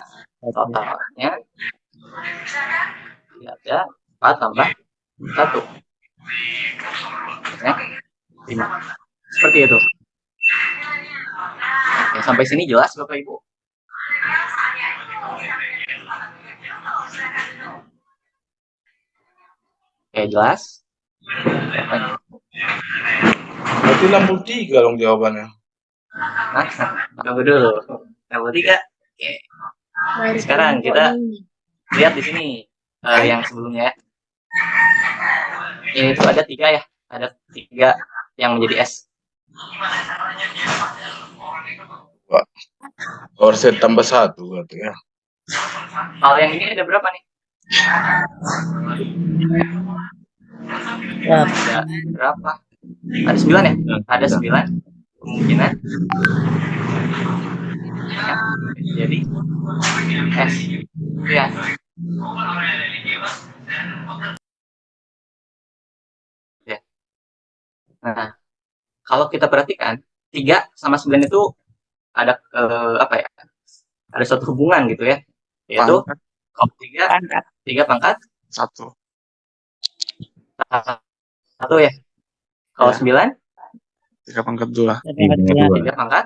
totalnya ada 4 tambah 1. Ya, 5. Seperti itu. Oke, sampai sini jelas Bapak Ibu? Oke, jelas? Berarti 63 dong jawabannya. Nah, tunggu dulu. Level 3. Oke. Sekarang kita lihat di sini yang sebelumnya ya. Ini tuh ada 3 ya. Ada 3 yang menjadi S. Korset tambah 1 berarti ya. Kalau yang ini ada berapa nih? Ada berapa? Ada 9 ya? Ada 9 kemungkinan. Ya, jadi S. Ya. Ya. Nah, kalau kita perhatikan 3 sama 9 itu ada apa ya? Ada suatu hubungan gitu ya. Yaitu Pangkat. kalau 3 pangkat 1. 1 ya. Kalau Ya. 9 3 pangkat 2. 3 pangkat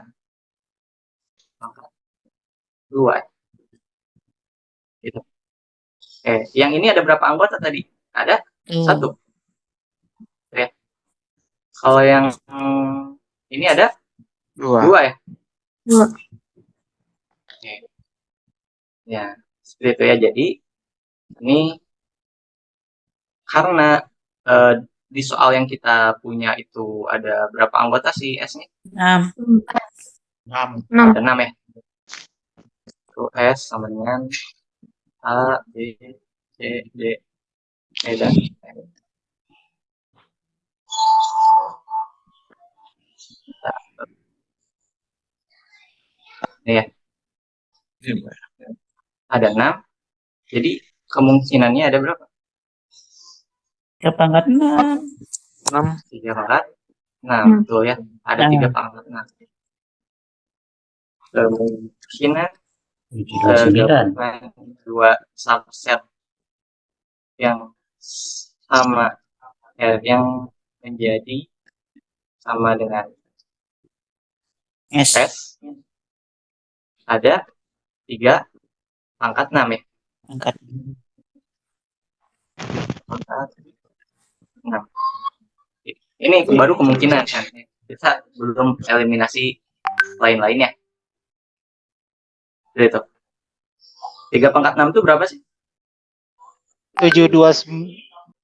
2. Gitu. Yang ini ada berapa anggota tadi? Ada 1. Ya. Kalau yang ini ada 2 ya. 2. Oke. Ya, seperti itu ya. Jadi ini karena di soal yang kita punya itu ada berapa anggota sih S-nya? 6. 6. 6. Ada 6 ya. Itu S sama dengan A, B, C, D, E, dan F. Ini ya. Ada 6. Jadi kemungkinannya ada berapa? 3 pangkat 6. 3 pangkat 6. Betul ya. Ada 3 pangkat 6. Kemungkinan gabungan 2 subset yang sama yang menjadi sama dengan S. S ada 3 pangkat 6 ya. Pangkat. Pangkat 6. Ini baru kemungkinan kan. Kita belum eliminasi lain-lainnya. Jadi itu. 3 pangkat 6 itu berapa sih? 729.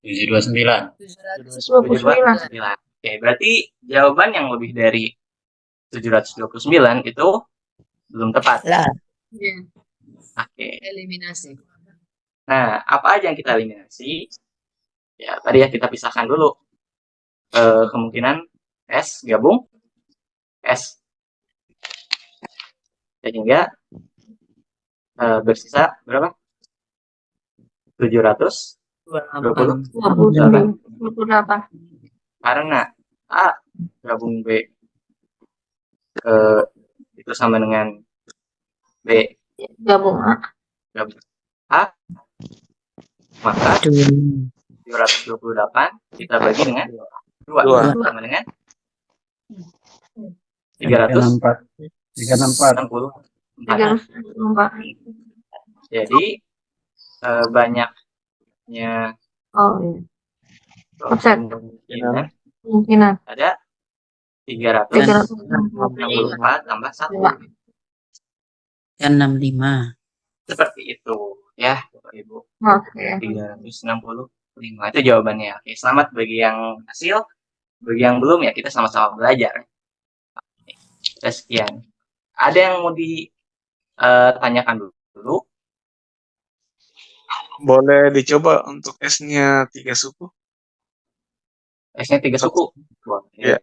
729. Oke, berarti jawaban yang lebih dari 729 itu belum tepat. Lah. Oke. Eliminasi. Nah, apa aja yang kita eliminasi? Ya, tadi ya kita pisahkan dulu kemungkinan S gabung S, sehingga bersisa berapa? 728. 28. Karena A gabung B itu sama dengan B Gabung A. gabung A, maka 728 kita bagi dengan 2 Dua. sama dengan 364. 364. Jadi banyaknya Oh iya. Offset. Kemungkinan. Ada 364 tambah 1. 65. Seperti itu ya Bapak Ibu. Oke. 365 itu jawabannya. Oke, selamat bagi yang hasil. Bagi yang belum ya kita sama-sama belajar. Oke, sekian. Ada yang mau ditanyakan dulu? Boleh dicoba untuk S-nya 3 suku? S-nya 3 suku. Iya.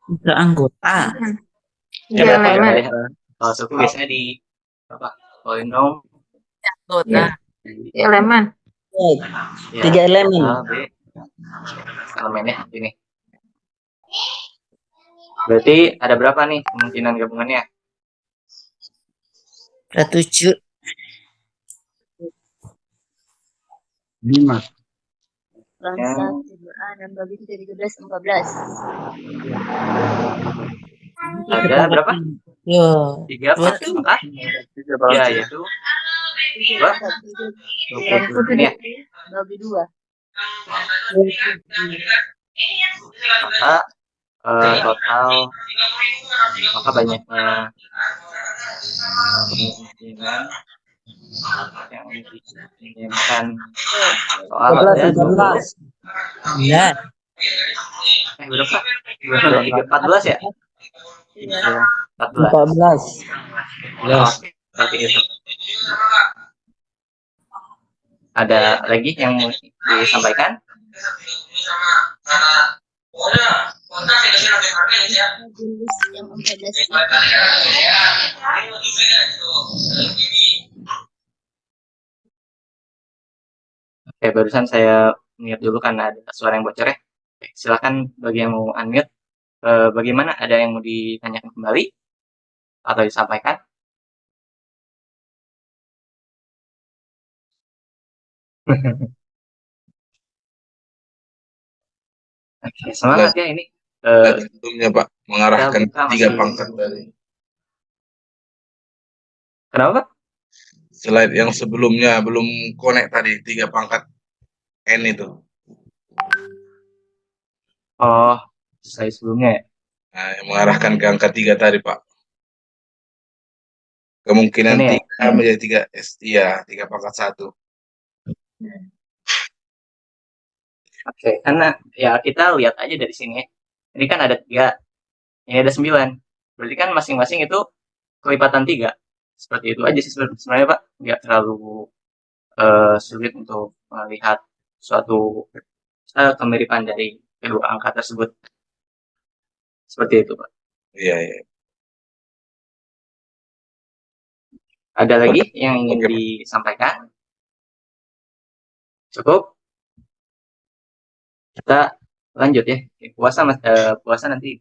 Itu anggota. Tiga elemen. Kalau suku biasanya di apa? Polinom. Anggota. Elemen. Ya, 3 elemen. A, B. Elemennya ini. Berarti ada berapa nih kemungkinan gabungannya? Ada 7. 5. Kurang 1, 2A, 6 bagi 3, 13, 14. Ada berapa? Yo. 3 pas 4. Ya, yaitu 2. 20. Ini ya. Bagi 2. Maka total maka banyaknya kemungkinan yang diinginkan soal ada 12. Ya. Berapa? 14 ya? 14. 14. Oke, seperti itu. Ada lagi yang mau disampaikan? Yang 14. Oke, barusan saya mute dulu karena ada suara yang bocor ya. Oke, silakan bagi yang mau unmute. Bagaimana? Ada yang mau ditanyakan kembali atau disampaikan? Oke, semangat ya ini. Sebelumnya Pak, mengarahkan kita 3 masih- pangkat tadi. Kenapa, Pak? Slide yang sebelumnya belum connect tadi, 3 pangkat N itu. Oh, saya sebelumnya ya. Nah, yang mengarahkan ke angka 3 tadi, Pak. Kemungkinan Ini ya? 3 menjadi 3 S, iya, 3 pangkat 1. Oke, karena ya kita lihat aja dari sini ya. Ini kan ada 3, ini ada 9. Berarti kan masing-masing itu kelipatan 3. Seperti itu aja sih sebenarnya Pak. Nggak terlalu sulit untuk melihat suatu kemiripan dari kedua angka tersebut. Seperti itu Pak. Iya, iya. Ada lagi yang ingin disampaikan? Cukup? Kita lanjut ya. Puasa nanti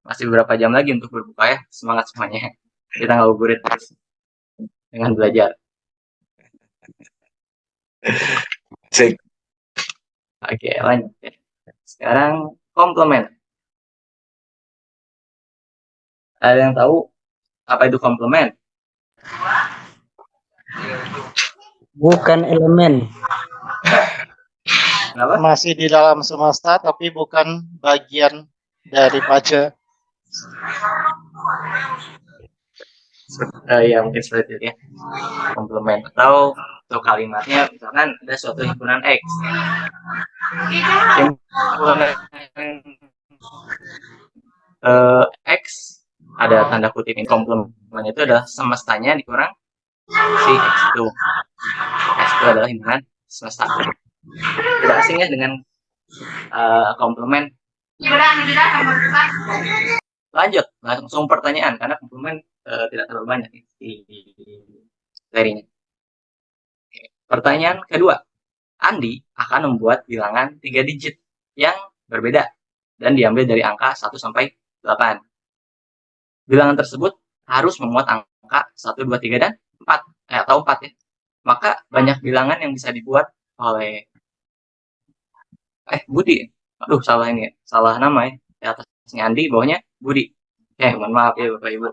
masih beberapa jam lagi untuk berbuka ya. Semangat semuanya. Kita ngabuburit terus dengan belajar. Cek. Oke, lanjut ya. Sekarang komplement. Ada yang tahu apa itu komplement? Bukan elemen. Kenapa? Masih di dalam semesta tapi bukan bagian dari paja. Ya mungkin seperti itu ya. Komplement atau kalimatnya misalkan ada suatu himpunan X. Himpunan X ada tanda kutip ini, komplement itu adalah semestanya dikurang si X itu. itu adalah himpunan semesta. Tidak asing ya dengan komplement. Lanjut langsung pertanyaan karena komplement tidak terlalu banyak di materinya. Pertanyaan kedua, Andi akan membuat bilangan 3 digit yang berbeda dan diambil dari angka 1 sampai 8. Bilangan tersebut harus memuat angka 1, 2, 3, dan 4 atau 4 ya. Maka banyak bilangan yang bisa dibuat oleh Budi. Aduh, salah ini ya. Salah nama ya. Di atasnya Andi, bawahnya Budi. Mohon maaf ya Bapak Ibu.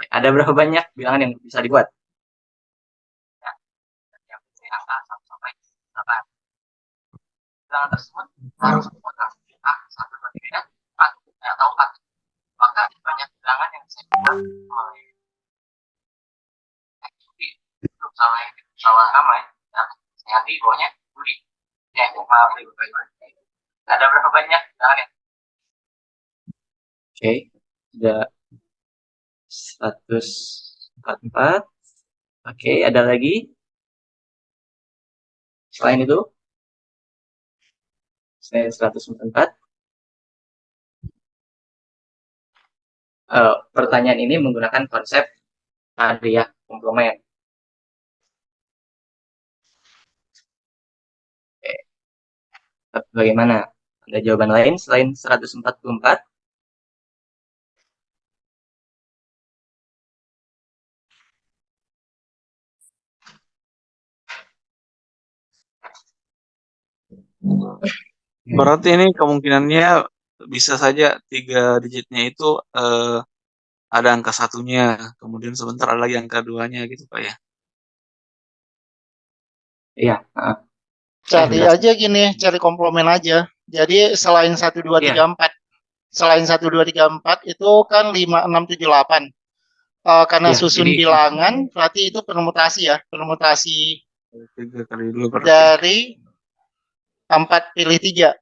Ada berapa banyak bilangan yang bisa dibuat? Angka 1 sampai 8. Bilangan tersebut harus memuat angka 1, 2, 3, dan 4 atau 4. Maka banyak bilangan yang bisa dibuat oleh Budi. Salah nama ya. Di atasnya Andi, bawahnya Budi. Mohon maaf ya Bapak Ibu. Ada berapa banyak bilangan? Oke, sudah 144. Oke, ada lagi selain itu? Selain 144. Pertanyaan ini menggunakan konsep tadi ya, komplement. Oke. Bagaimana? Ada jawaban lain selain 144? Berarti ini kemungkinannya bisa saja 3 digitnya itu ada angka satunya, kemudian sebentar ada lagi angka 2-nya gitu Pak ya. Iya. Cari aja gini, cari komplement aja. Jadi selain 1, 2, 3, 4. Selain 1, 2, 3, 4 itu kan 5, 6, 7, 8. Karena susun bilangan, berarti itu permutasi ya. Permutasi 3 kali dulu berarti. dari 4 pilih 3.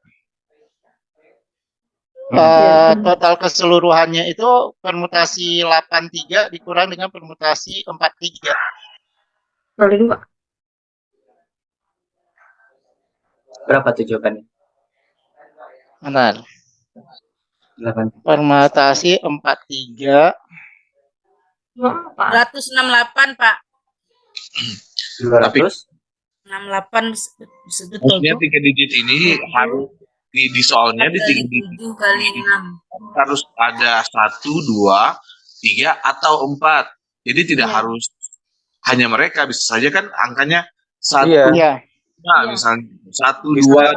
Total keseluruhannya itu permutasi 83 dikurang dengan permutasi 43. Kali 2. Berapa tuh jawabannya? Benar. 8. Permutasi 43. 268 Pak. 200. 68 betul. Maksudnya 3 digit ini harus di soalnya di 3 digit 7 kali 6. harus ada 1, 2, 3 atau 4. Jadi tidak harus hanya mereka, bisa saja kan angkanya 1. Iya. Nah, misalnya 1, 2.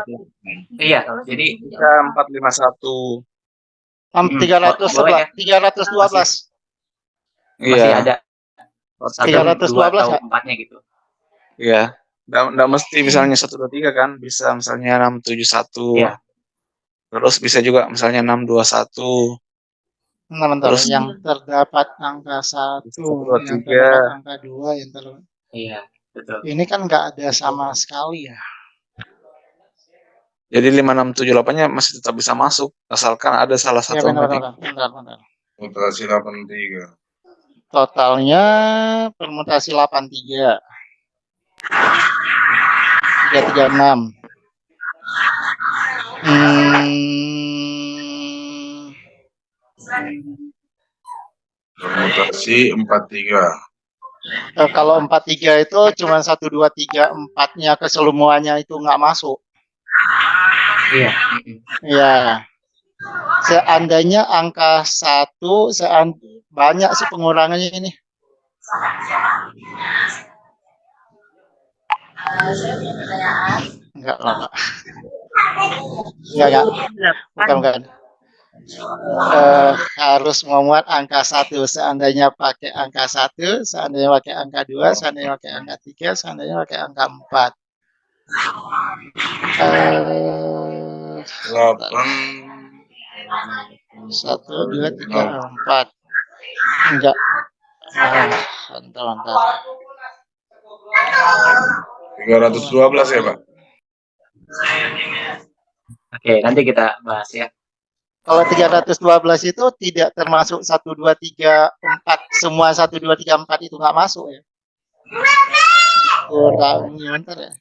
Iya, jadi 451. 312. 312. Masih ada 312 atau 4-nya gitu. Iya. Nggak mesti misalnya 1, 2, 3 kan, bisa misalnya 671. Iya. Terus bisa juga misalnya 621. Terus yang terdapat angka 1, 2, yang 3. terdapat angka 2, yang terdapat. Iya, betul. Ini kan nggak ada sama sekali ya. Jadi 5678-nya masih tetap bisa masuk asalkan ada salah satu Ya, benar. Mutasi 83. Totalnya permutasi 83. 336. Permutasi 43. Kalau 43 itu cuma 1, 2, 3, 4-nya keseluruhannya itu nggak masuk. Iya. Ya. Seandainya angka 1, banyak sih pengurangannya ini. Enggak lah. Enggak. Bukan. Harus memuat angka 1. Seandainya pakai angka 1, seandainya pakai angka 2, seandainya pakai angka 3, seandainya pakai angka 4. 1, 2, 3, 4. Enggak. Bentar. 312 ya Pak? Oke, nanti kita bahas ya. Kalau 312 itu tidak termasuk 1, 2, 3, 4. Semua 1, 2, 3, 4 itu nggak masuk ya. Kurangi bentar ya.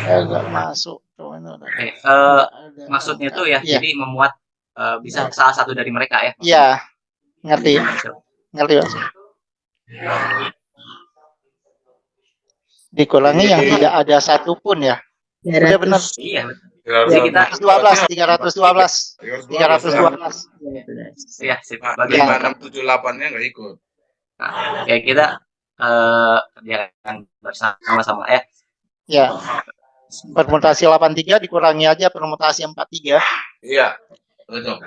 Nggak masuk. Oke, Nggak ada maksudnya angka. tuh ya, Iya, jadi memuat bisa salah satu dari mereka ya. iya, ngerti, Gitu. ngerti Mas. Dikurangi yang tidak ada satupun ya. Udah benar. Iya. Jadi kita 312. ya sip. Nah, Bagi 5678-nya nggak ikut. Nah, ya kita kerjakan bersama-sama ya. Ya. Permutasi 83 dikurangi aja permutasi 43. Iya, betul.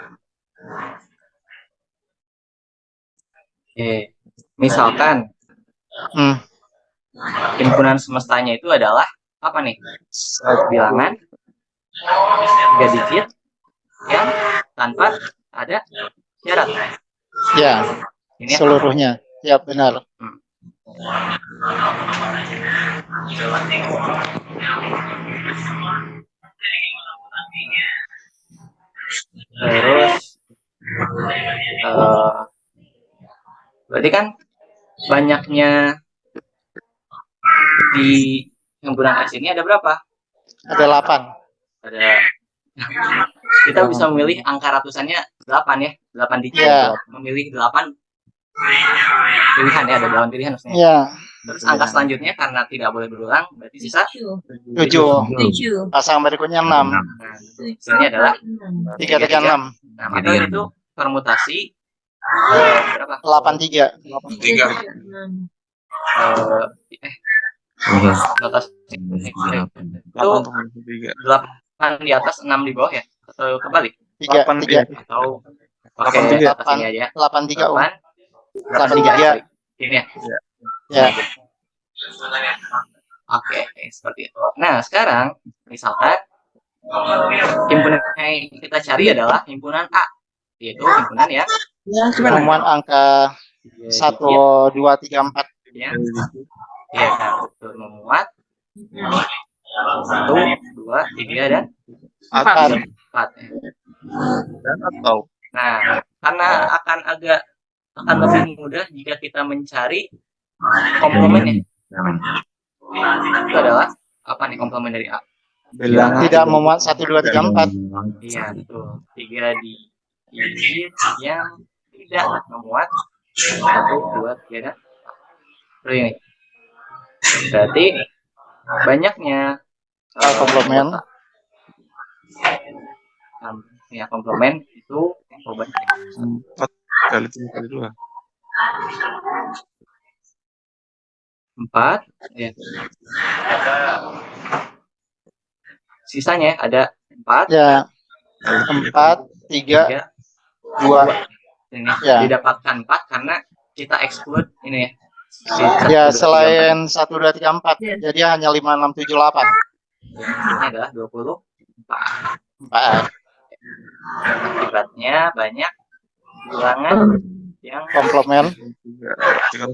Oke. Misalkan himpunan semestanya itu adalah apa nih? Bilangan 3 digit yang tanpa ada syarat. Ya. Ini Seluruhnya. Ya, benar. Terus berarti kan banyaknya di himpunan S ini ada berapa? Ada 8. Ada kita bisa memilih angka ratusannya 8 ya, 8 digit. Ya. Memilih 8 pilihan ya, ada 8 pilihan maksudnya. Ya. Terus angka selanjutnya karena tidak boleh berulang, berarti sisa 7. Pasang berikutnya 6. Nah, hasilnya adalah 336. Nah, maka itu permutasi berapa? 83. 3. Notasi itu 8 di atas 6 di bawah ya? Atau kebalik? 3. Atau pakai atas ini aja? 83. 83. Ini ya? Ya. Oke, seperti itu. Nah, sekarang misalkan himpunan yang kita cari adalah himpunan A, yaitu himpunan yang Memuat angka 1, 2, 3, 4. ya, betul, memuat 1, 2, 3 dan 4. Dan atau. Nah, karena akan lebih mudah jika kita mencari komplemennya. Itu adalah apa nih komplemen dari A? Bilangan Tidak memuat 1, 2, 3, 4. Iya, betul. 3 digit yang tidak memuat 1, 2, 3 dan 4. Ini. Berarti banyaknya komplemen. Ya, komplemen itu banyak. 4 kali 3 kali 2. 4 ya. Sisanya ada 4 Ya. 4, 3, 2. ini Ya. didapatkan 4 karena kita exclude ini ya. Ya, selain 1, 2, 3, 4. Jadi hanya 5, 6, 7, 8. Ini adalah 24. 4. Akibatnya banyak bilangan yang Komplemen. 3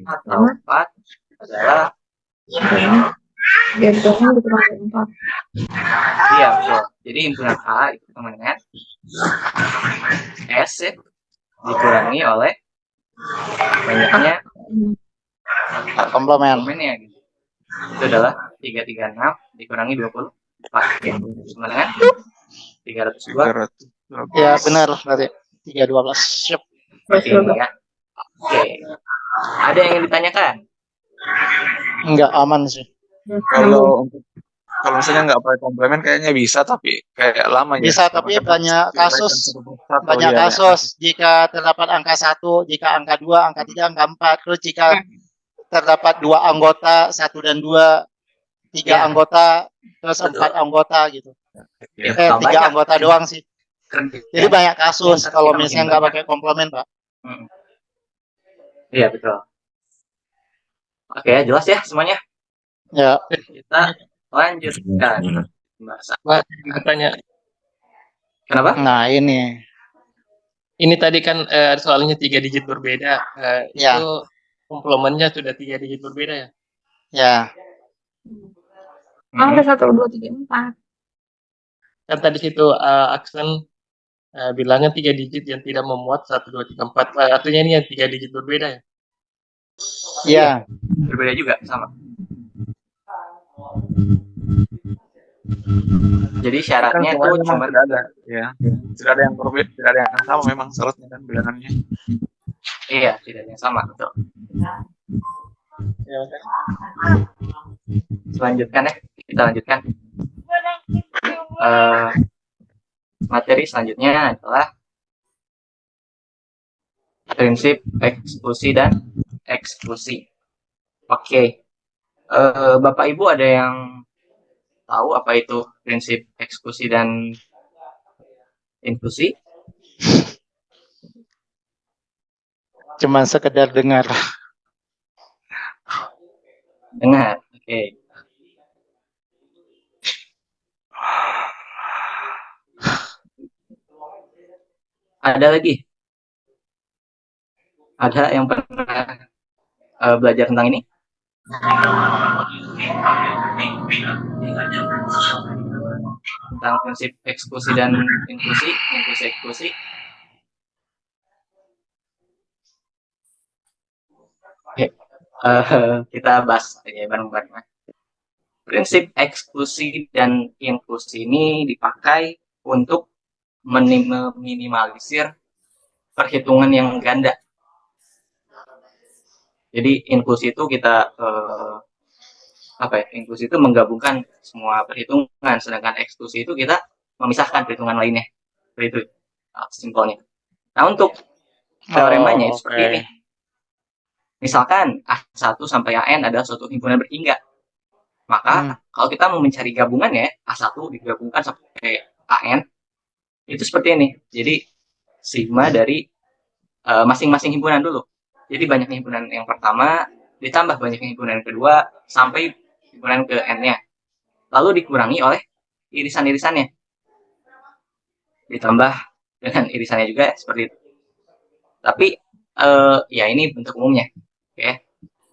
atau 4 adalah iya, betul. Jadi himpunan A itu sama dengan S ya, dikurangi oleh banyaknya komplemennya gitu. Itu adalah 336 dikurangi 24 ya, sama dengan 302. Ya, benar berarti. 312. Siap. Seperti ini ya. Oke. Ada yang ingin ditanyakan? Enggak aman sih. Kalau misalnya nggak pakai komplemen kayaknya bisa, tapi kayak lama ya. Bisa, tapi banyak kasus. Banyak kasus. Jika terdapat angka 1, jika angka 2, angka 3, angka 4. Terus jika terdapat 2 anggota, 1 dan 2, 3 anggota, terus 4 anggota gitu. 3 anggota doang sih. Jadi banyak kasus kalau misalnya nggak pakai komplemen, Pak. Iya, betul. Oke, jelas ya semuanya. Ya. Kita lanjutkan. Pak, bertanya. Kenapa? Nah, ini. Ini tadi kan soalnya 3 digit berbeda. Ya. Itu komplemennya sudah 3 digit berbeda ya? Ya. Ada 1, 2, 3, 4. Kan tadi situ aksen bilangan 3 digit yang tidak memuat 1, 2, 3, 4. Artinya ini yang 3 digit berbeda ya? Iya. Berbeda juga sama. Jadi Kan syaratnya semuanya tuh memang cuma tidak ada, ya. Tidak ada yang berbeda, tidak ada yang sama memang syaratnya kan bilangannya. iya tidak ada yang sama betul. Ya, oke. Selanjutkan ya, kita lanjutkan. Eh, materi selanjutnya adalah prinsip eksklusi dan eksklusi. Oke. Bapak Ibu ada yang tahu apa itu prinsip eksklusi dan inklusi? Cuman sekedar dengar. Dengar. Oke. Ada lagi? Ada yang pernah belajar tentang ini? Tentang prinsip eksklusi dan inklusi, inklusi eksklusi. Oke. Kita bahas aja bareng-bareng. Prinsip eksklusi dan inklusi ini dipakai untuk meminimalisir perhitungan yang ganda. Jadi inklusi itu kita inklusi itu menggabungkan semua perhitungan, sedangkan eksklusi itu kita memisahkan perhitungan lainnya. Seperti itu simpelnya. Nah, untuk teoremanya itu seperti ini. Misalkan A1 sampai AN adalah suatu himpunan berhingga. Maka kalau kita mau mencari gabungannya, A1 digabungkan sampai AN, itu seperti ini. Jadi sigma dari masing-masing himpunan dulu. Jadi banyaknya himpunan yang pertama ditambah banyaknya himpunan yang kedua sampai himpunan ke N-nya. Lalu dikurangi oleh irisan-irisannya. Ditambah dengan irisannya juga seperti itu. Tapi ya ini bentuk umumnya. Oke.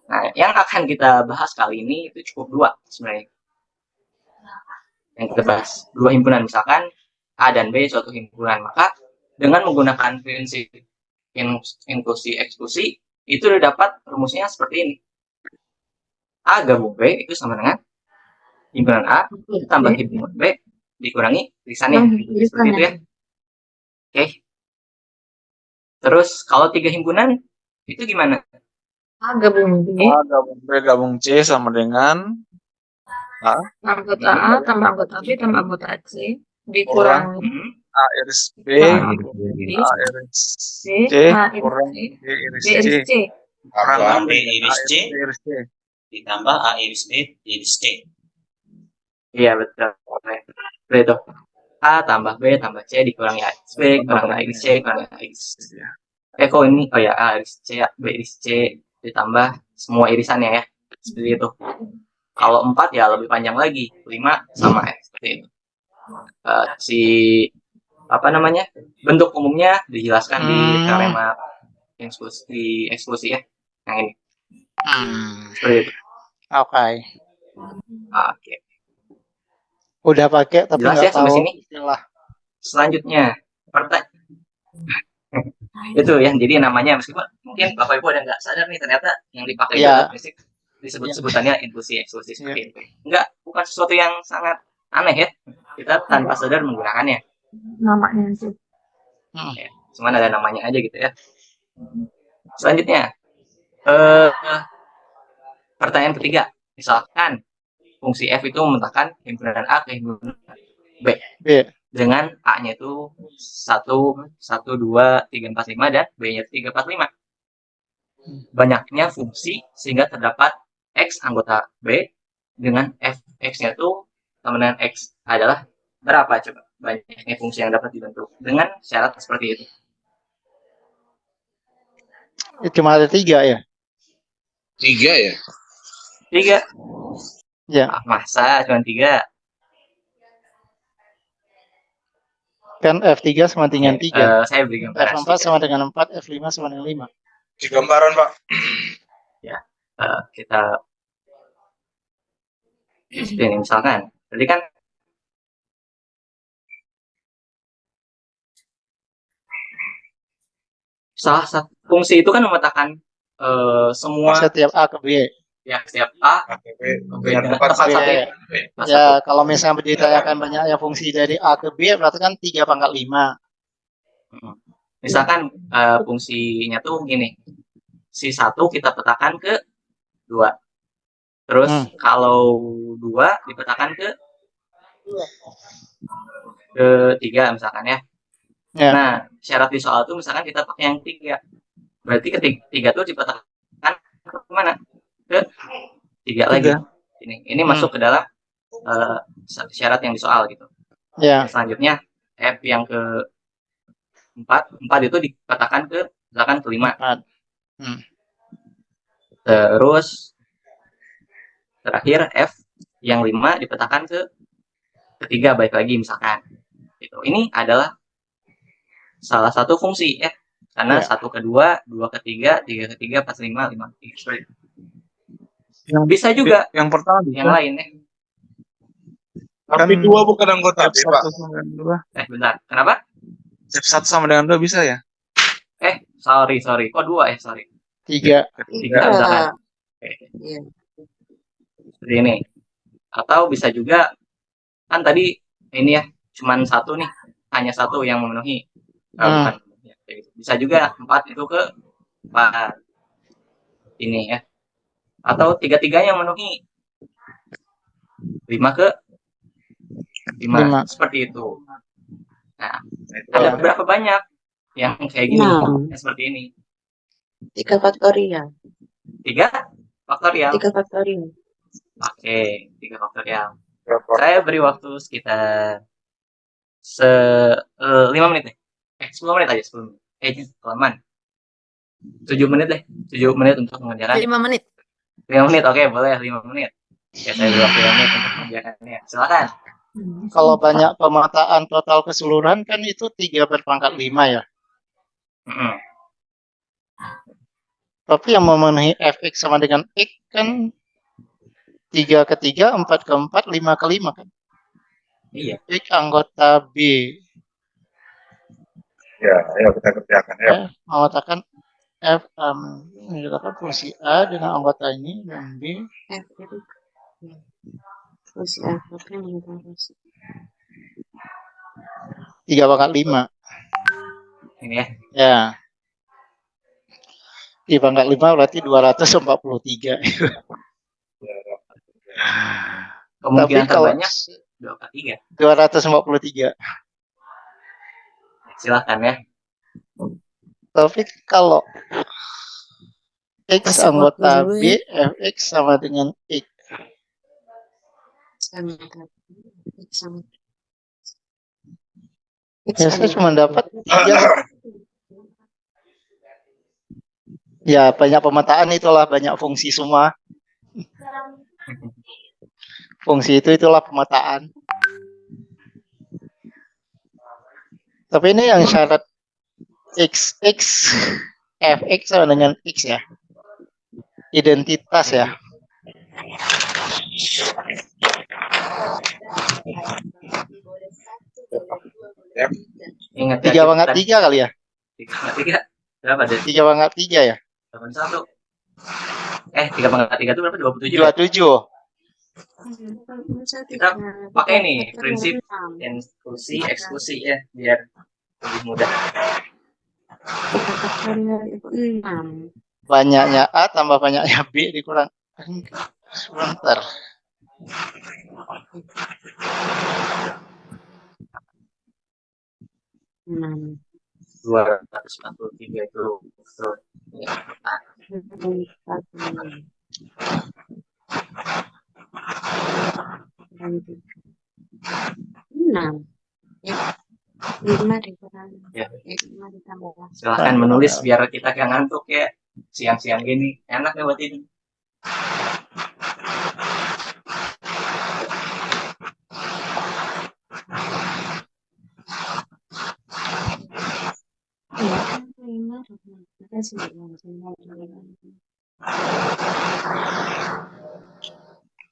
Nah, yang akan kita bahas kali ini itu cukup dua sebenarnya. Yang kita bahas dua himpunan, misalkan A dan B suatu himpunan, maka dengan menggunakan prinsip inklusi eksklusi itu udah dapat rumusnya seperti ini. A gabung B itu sama dengan himpunan A tambah himpunan B dikurangi irisannya. Seperti itu ya. Oke. Terus kalau 3 himpunan itu gimana? A gabung B. A gabung B gabung C sama dengan A. Anggota A tambah anggota B tambah anggota C dikurangi A iris B, A iris C, kurang B iris C. Tambah B iris C ditambah A iris B iris C. Iya betul. Seperti itu. A tambah B tambah C dikurangi A iris B kurangi A iris C kurangi A iris C. Kok ini? Oh ya, A iris C, B iris C ditambah semua irisannya ya. Seperti itu. Kalau 4 ya lebih panjang lagi. 5 sama ya. Seperti itu. Bentuk umumnya dijelaskan di teorema eksklusi ya. Yang ini. Seperti itu. Oke. Udah pakai tapi jelas nggak ya sampai tahu sini. istilah. Selanjutnya itu yang jadi namanya, meskipun mungkin Bapak Ibu ada nggak sadar nih ternyata yang dipakai adalah prinsip disebut-sebutannya inklusi eksklusi seperti itu. Bukan sesuatu yang sangat aneh ya. Kita tanpa sadar menggunakannya. Namanya sih. Ya, cuman ada namanya aja gitu ya. Selanjutnya pertanyaan ketiga, misalkan fungsi f itu memetakan himpunan A ke himpunan B. Dengan A-nya itu 1, 1, 2, 3, 4, 5 dan B-nya 3, 4, 5. Banyaknya fungsi sehingga terdapat X anggota B dengan Fx-nya itu sama dengan X adalah berapa coba? Banyaknya fungsi yang dapat dibentuk dengan syarat seperti itu. Cuma ada 3 ya? 3 ya? 3. Ya. Masa cuma 3? Kan F3 sama dengan 3. Saya beri gambaran. F4 sama dengan 4, F5 sama dengan 5. Di gambaran, Pak. Ya, kita ini misalkan, tadi kan salah satu fungsi itu kan memetakan semua Setiap A ke B. ya setiap A yang tepat B. satu tepat satu. Ya, kalau misalnya ditanyakan banyaknya fungsi dari A ke B, berarti kan 3/5. Misalkan fungsinya tuh gini, si 1 kita petakan ke 2. Terus kalau 2 dipetakan ke 3 misalkan ya. Ya. Nah, syarat di soal itu misalkan kita pakai yang 3. Berarti ketiga tuh dipetakan ke mana? Ke 3 lagi. Ini masuk ke dalam syarat yang di soal gitu. Ya. Selanjutnya F yang ke 4 itu dipetakan ke misalkan ke 5. Terus terakhir F yang 5 dipetakan ke 3 balik lagi misalkan. Gitu. Ini adalah salah satu fungsi ya. Karena 1 ke 2, 2 ke 3, 3 ke 3, 4 ke 5, 5 ke 3. Bisa juga yang pertama yang lain ya. Tapi 2 bukan anggota B, Pak. Bentar. Kenapa? F1 sama dengan 2 bisa ya? Sorry. Kok 2 ya? Sorry. 3. 3 misalkan. Seperti ini. Atau bisa juga kan tadi ini ya, cuman 1 nih. Hanya 1 yang memenuhi. Bukan. Bisa juga 4 itu ke 4. Ini ya. Atau 3-3 yang memenuhi. 5 ke 5. Seperti itu. Nah, ada berapa banyak yang kayak gini? Seperti ini. 3 faktorial. 3 faktorial. 3 faktorial. Oke, 3 faktorial. Saya beri waktu sekitar 5 menit deh. 10 menit aja, 10 menit. Kelamaan. 7 menit deh. 7 menit untuk mengerjakan. 5 menit. 5 menit, oke, boleh 5 menit. Ya, saya beri waktu 5 menit untuk mengerjakannya. Silakan. Kalau banyak pemetaan total keseluruhan kan itu 3/5 ya. Tapi yang memenuhi fx sama dengan x kan 3 ke 3, 4 ke 4, 5 ke 5 kan. Iya. X anggota B. Ya, ayo kita kerjakan ya. Mengatakan F menyatakan fungsi A dengan anggota ini dan B. F itu fungsi A apa yang fungsi 3/5. Ini ya. Ya. 3/5 berarti 243. Kemungkinan kalau terbanyak 2/3. 243. Silakan ya. Tapi kalau X anggota B, Fx sama dengan X. Ya, saya cuma dapat 3. Ya, banyak pemetaan itulah, banyak fungsi semua. Fungsi itulah pemetaan. Tapi ini yang syarat X, Fx sama dengan X ya. Identitas ya. Ingat 3/3 kali ya? 3/3 berapa deh? 3/3 ya? 81. 3/3 itu berapa? 27. 27. Kita pakai nih prinsip eksekusi ya biar lebih mudah. Banyaknya A tambah banyaknya B dikurang. Sebentar. Hmm. 243 itu silahkan menulis biar kita gak ngantuk ya siang-siang gini enak ya buat ini.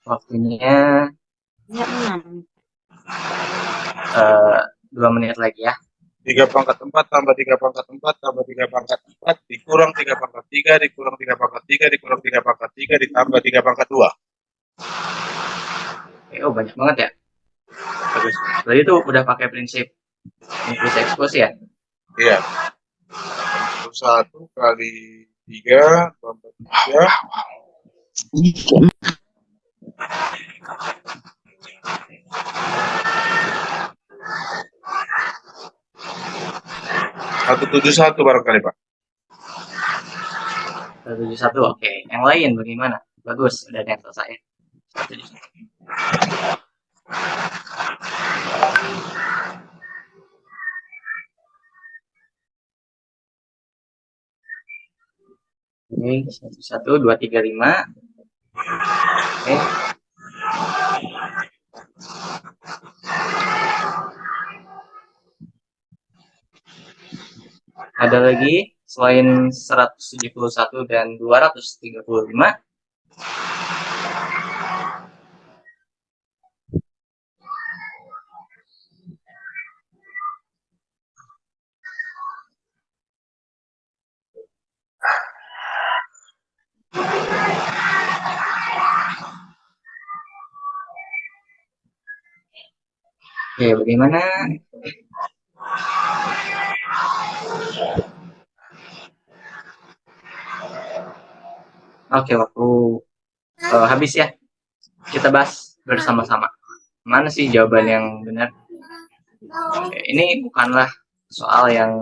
Waktunya 2 menit lagi ya. 3 pangkat 4 tambah 3 pangkat 4 tambah 3 pangkat 4 dikurang 3 pangkat 3 dikurang 3 pangkat 3 dikurang 3 pangkat 3 ditambah 3 pangkat 2. Oh, banyak banget ya. Bagus. Berarti itu udah pakai prinsip increase expose ya? Iya. 1 kali 3 tambah 3. Satu 71 barangkali Pak. 171, oke. Yang lain bagaimana? Bagus, udah ada yang selesai. 171. Oke, 1, 2, 3, 5. Oke. Ada lagi selain 171 dan 235. Oke, bagaimana? Oke, waktu habis ya. Kita bahas bersama-sama. Mana sih jawaban yang benar? Oke, ini bukanlah soal yang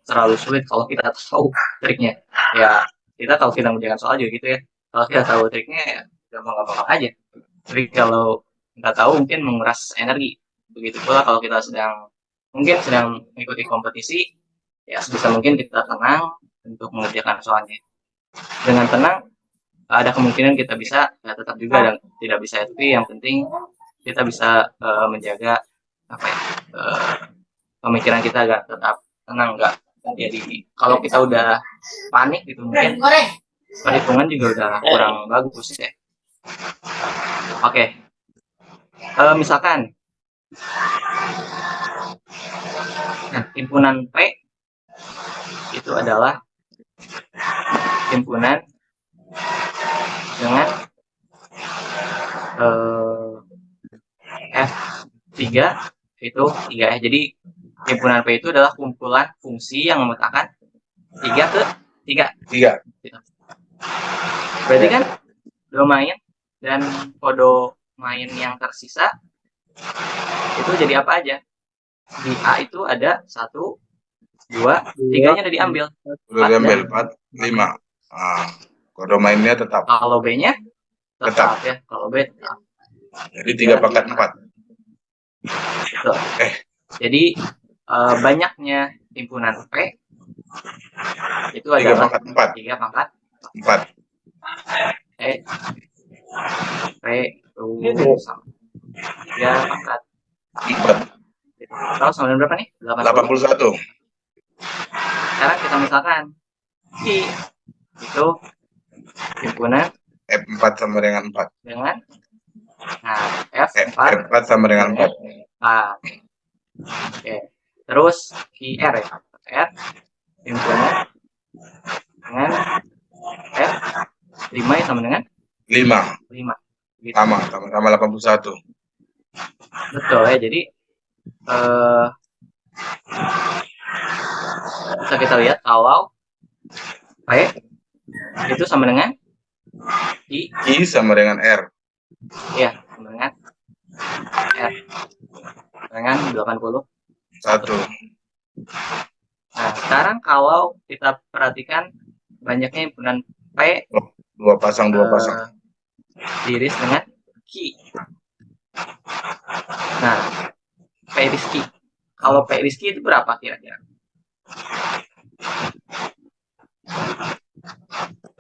terlalu sulit kalau kita tahu triknya. Ya, kita tahu kita mengerjakan soal juga gitu ya. Kalau kita tahu triknya ya gampang-gampang aja. Tapi kalau nggak tahu mungkin menguras energi. Begitu pula kalau kita sedang mengikuti kompetisi, ya sebisa mungkin kita tenang untuk mengerjakan soalnya. Dengan tenang, ada kemungkinan kita bisa, ya tetap juga dan tidak bisa. Tapi yang penting kita bisa menjaga pemikiran kita agak tetap tenang, nggak jadi kalau kita udah panik gitu mungkin perhitungan juga udah kurang bagus ya. Oke. Misalkan himpunan P itu adalah himpunan dengan F3 itu 3 ya. Jadi himpunan P itu adalah kumpulan fungsi yang memetakan 3 ke 3. Berarti kan domain dan kodomain yang tersisa itu jadi apa aja? Di A itu ada 1, 2, 3-nya udah diambil. Udah diambil 4, 5. Kodomainnya tetap. Kalau B-nya tetap ya. Kalau B tetap. Jadi 3 pangkat 4. Betul. Jadi banyaknya himpunan P itu adalah 3 pangkat 4. P itu sama 3 pangkat 4. Tahu sama berapa nih? 81. Sekarang kita misalkan I itu himpunan F4 sama dengan 4. Dengan F4 sama dengan 4. Oke. Terus IR ya. R himpunan dengan F5 ya sama dengan 5. Gitu. Sama 81. Betul ya. Jadi bisa kita lihat kalau P itu sama dengan I sama dengan R. Iya, sama dengan R dengan 81. Nah, sekarang kalau kita perhatikan banyaknya himpunan P 2 pasang diiris dengan Q. Nah, P iris Q. Kalau P iris Q itu berapa kira-kira?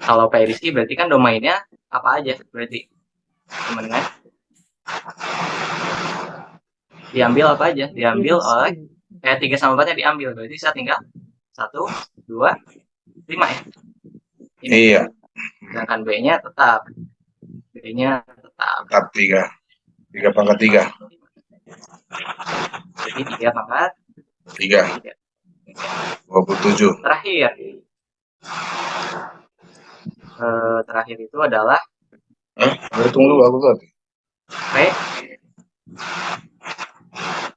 Kalau P iris Q berarti kan domainnya apa aja? Berarti sama dengan diambil apa aja? Diambil oleh 3 sama 4-nya diambil. Berarti saya tinggal 1, 2, 5 ya. Ini. Iya. Sedangkan B-nya tetap. B-nya tetap 3. 3 pangkat 3. Jadi 3 pangkat 3. 27. terakhir. Terakhir itu adalah Tunggu dulu aku tadi.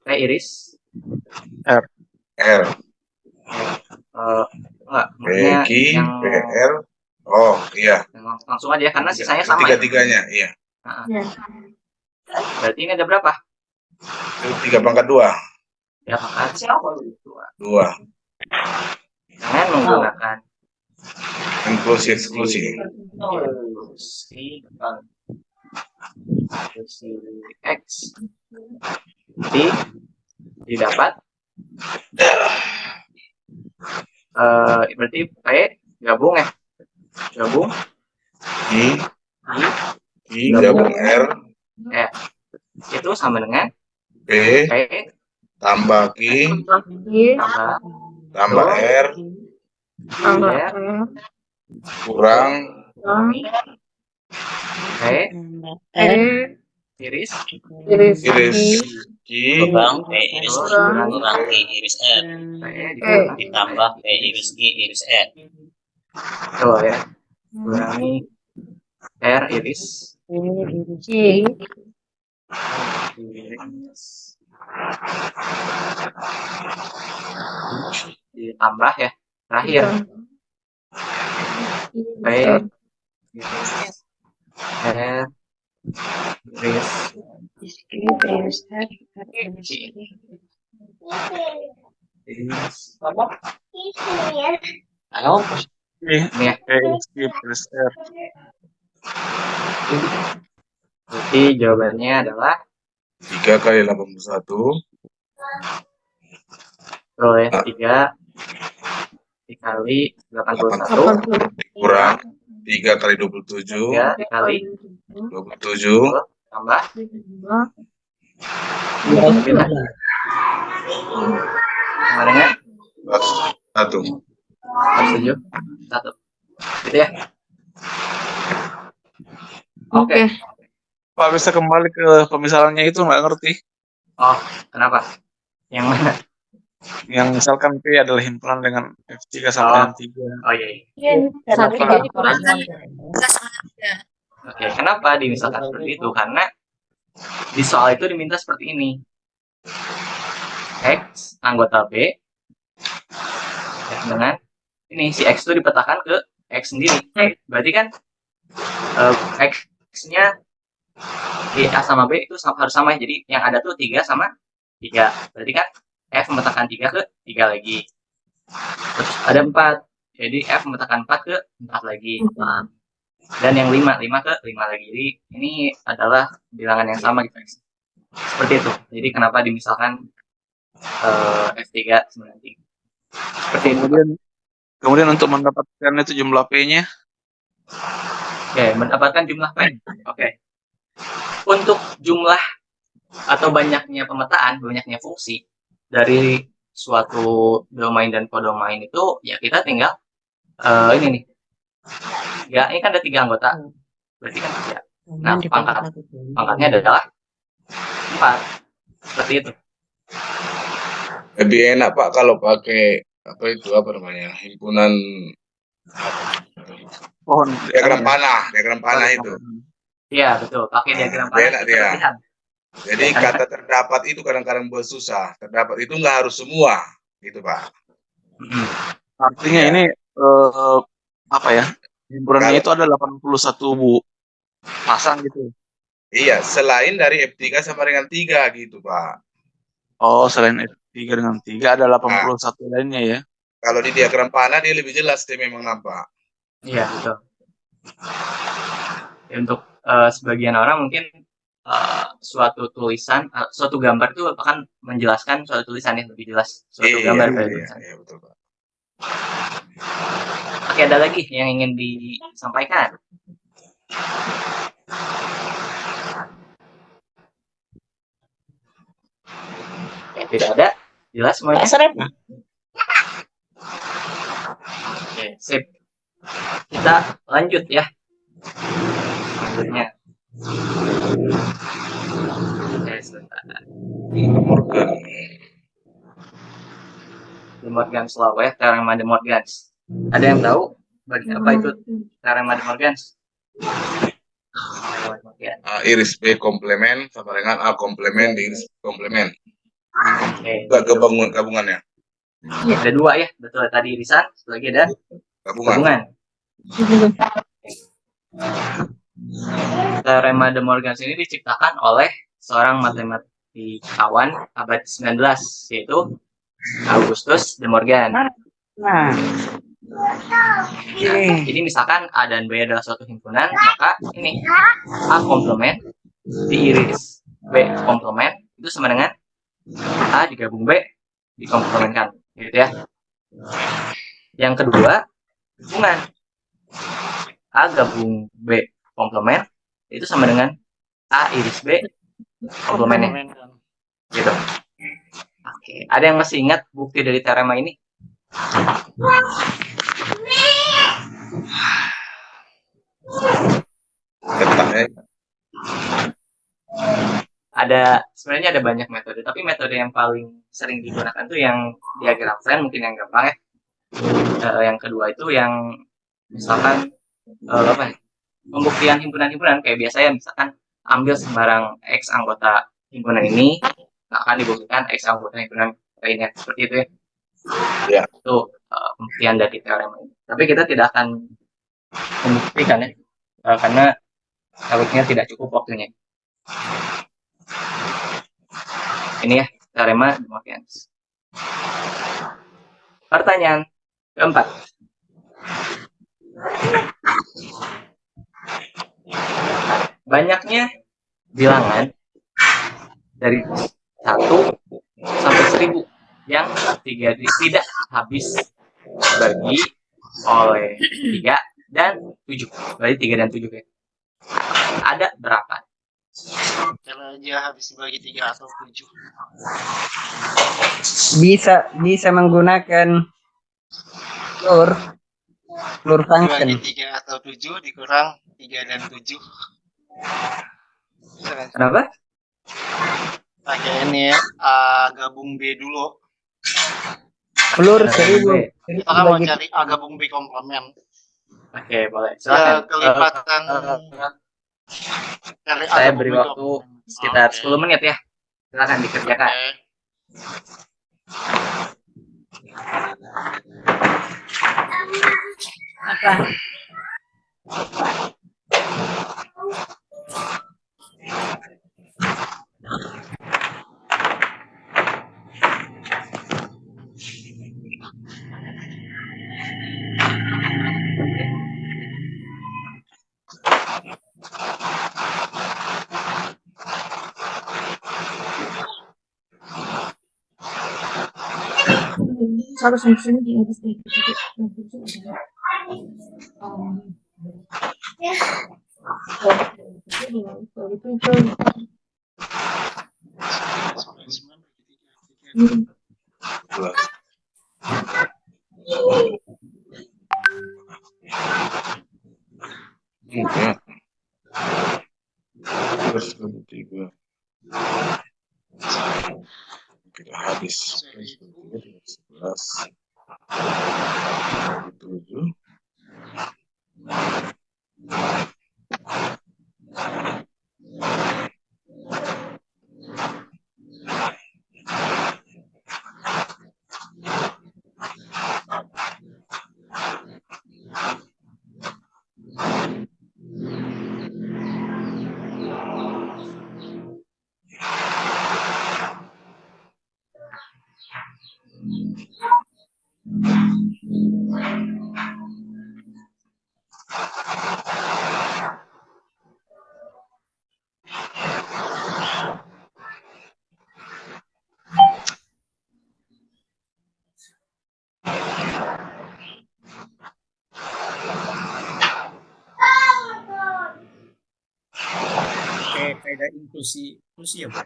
P iris R. enggak, P, maksudnya Q, yang P, R. Oh, iya. langsung aja karena sisanya sama ya. Tiga-tiganya, iya. Berarti ini ada berapa? 3 pangkat 2. Ya pangkat siapa? 2. Dengan menggunakan Inklusi eksklusi. X didapat berarti P gabung I gabung R itu sama dengan P tambah tambah R kurang iris Q kurang P iris Q kurang Q iris R ditambah P iris Q iris R. Tuh ya, kurangi R iris ditambah ya terakhir P R Jadi jawabannya adalah 3 kali 81. Oh ya, 3 dikali 81 kurang 3 kali 27 3 dikali 27 tambah 9 sama dengan 1. 7 1 gitu ya. Oke. Pak, bisa kembali ke pemisalannya itu nggak ngerti. Oh, kenapa? Yang mana? Yang misalkan P adalah himpunan dengan F3 sama dengan 3. Oh iya. Oke, kenapa dimisalkan seperti itu? Karena di soal itu diminta seperti ini. X anggota B dengan ini si X itu dipetakan ke X sendiri. Berarti kan X-nya di A sama B itu harus sama. Jadi yang ada tuh 3 sama 3. Berarti kan F memetakan 3 ke 3 lagi. Terus ada 4. Jadi F memetakan 4 ke 4 lagi. Dan yang 5 ke 5 lagi. Jadi ini adalah bilangan yang sama gitu. Seperti itu. Jadi kenapa dimisalkan F3 93. Seperti itu. Kemudian untuk mendapatkan itu jumlah P-nya. Oke, mendapatkan jumlah P. Oke. Untuk jumlah atau banyaknya pemetaan, banyaknya fungsi dari suatu domain dan kodomain itu ya kita tinggal ini nih. Ya, ini kan ada 3 anggota. Berarti kan 3. Nah, pangkatnya adalah 4. Seperti itu. Lebih enak Pak kalau pakai apa namanya? Himpunan Pohon diagram panah itu. Iya, betul. Pakai diagram panah. Enak dia. Jadi kata terdapat itu kadang-kadang buat susah. Terdapat itu nggak harus semua, gitu Pak. Artinya ini apa ya? Himpunannya itu ada 81 pasang gitu. Iya, selain dari F3 sama dengan 3 gitu Pak. Oh, selain F3 dengan 3 ada 81 lainnya ya. Kalau di diagram panah dia lebih jelas dia memang nampak. Iya, betul. Ya, untuk sebagian orang mungkin suatu tulisan, suatu gambar itu akan menjelaskan suatu tulisan yang lebih jelas. Suatu gambar dari tulisan. Iya, betul Pak. Oke, ada lagi yang ingin disampaikan? Tidak ada? Jelas semuanya? Oke, sip. Kita lanjut ya. Selanjutnya. Oke, sebentar. Morgan. De Morgan's Law ya, teorema De Morgan's. Ada yang tahu apa itu teorema De Morgan's? Iris B komplement sama dengan A komplement di iris komplement. Oke. Gabungannya. Ada dua ya, betul tadi irisan, satu lagi ada gabungan. Teorema De Morgan ini diciptakan oleh seorang matematikawan abad 19 yaitu Augustus De Morgan. Nah, jadi misalkan A dan B adalah suatu himpunan, maka ini A komplement diiris B komplement itu sama dengan A digabung B dikomplementkan, gitu ya. Yang kedua, hubungan A gabung B komplement itu sama dengan A iris B komplementnya, gitu. Oke, ada yang masih ingat bukti dari teorema ini? Sebenarnya ada banyak metode, tapi metode yang paling sering digunakan tuh yang diagram Venn, mungkin yang gampang ya. Yang kedua itu yang misalkan pembuktian himpunan-himpunan kayak biasa ya, misalkan ambil sembarang X anggota himpunan ini akan dibuktikan X anggota himpunan lainnya, seperti itu ya. Ya. Itu pembuktian dari teorema ini. Tapi kita tidak akan membuktikan ya, karena takutnya tidak cukup waktunya. Ini ya teorema De Morgan. Pertanyaan keempat. Banyaknya bilangan dari 1 sampai 1000 yang tidak habis dibagi oleh 3 dan 7. Berarti 3 dan 7 ya. Ada berapa? Kalau aja habis dibagi 3 atau 7. Bisa menggunakan floor function. Dibagi 3 atau 7 dikurang 3 dan 7. Kenapa? Pakai ini gabung B dulu. Floor 1000. Kita kan mau cari A gabung B komplement. Oke, boleh. Silakan. Kelipatan. Saya beri waktu sekitar 10 menit ya. Silakan dikerjakan. Apa? Harus fungsinya di atas itu. Tidak habis 11 7. Kaidah inklusi ya, Pak.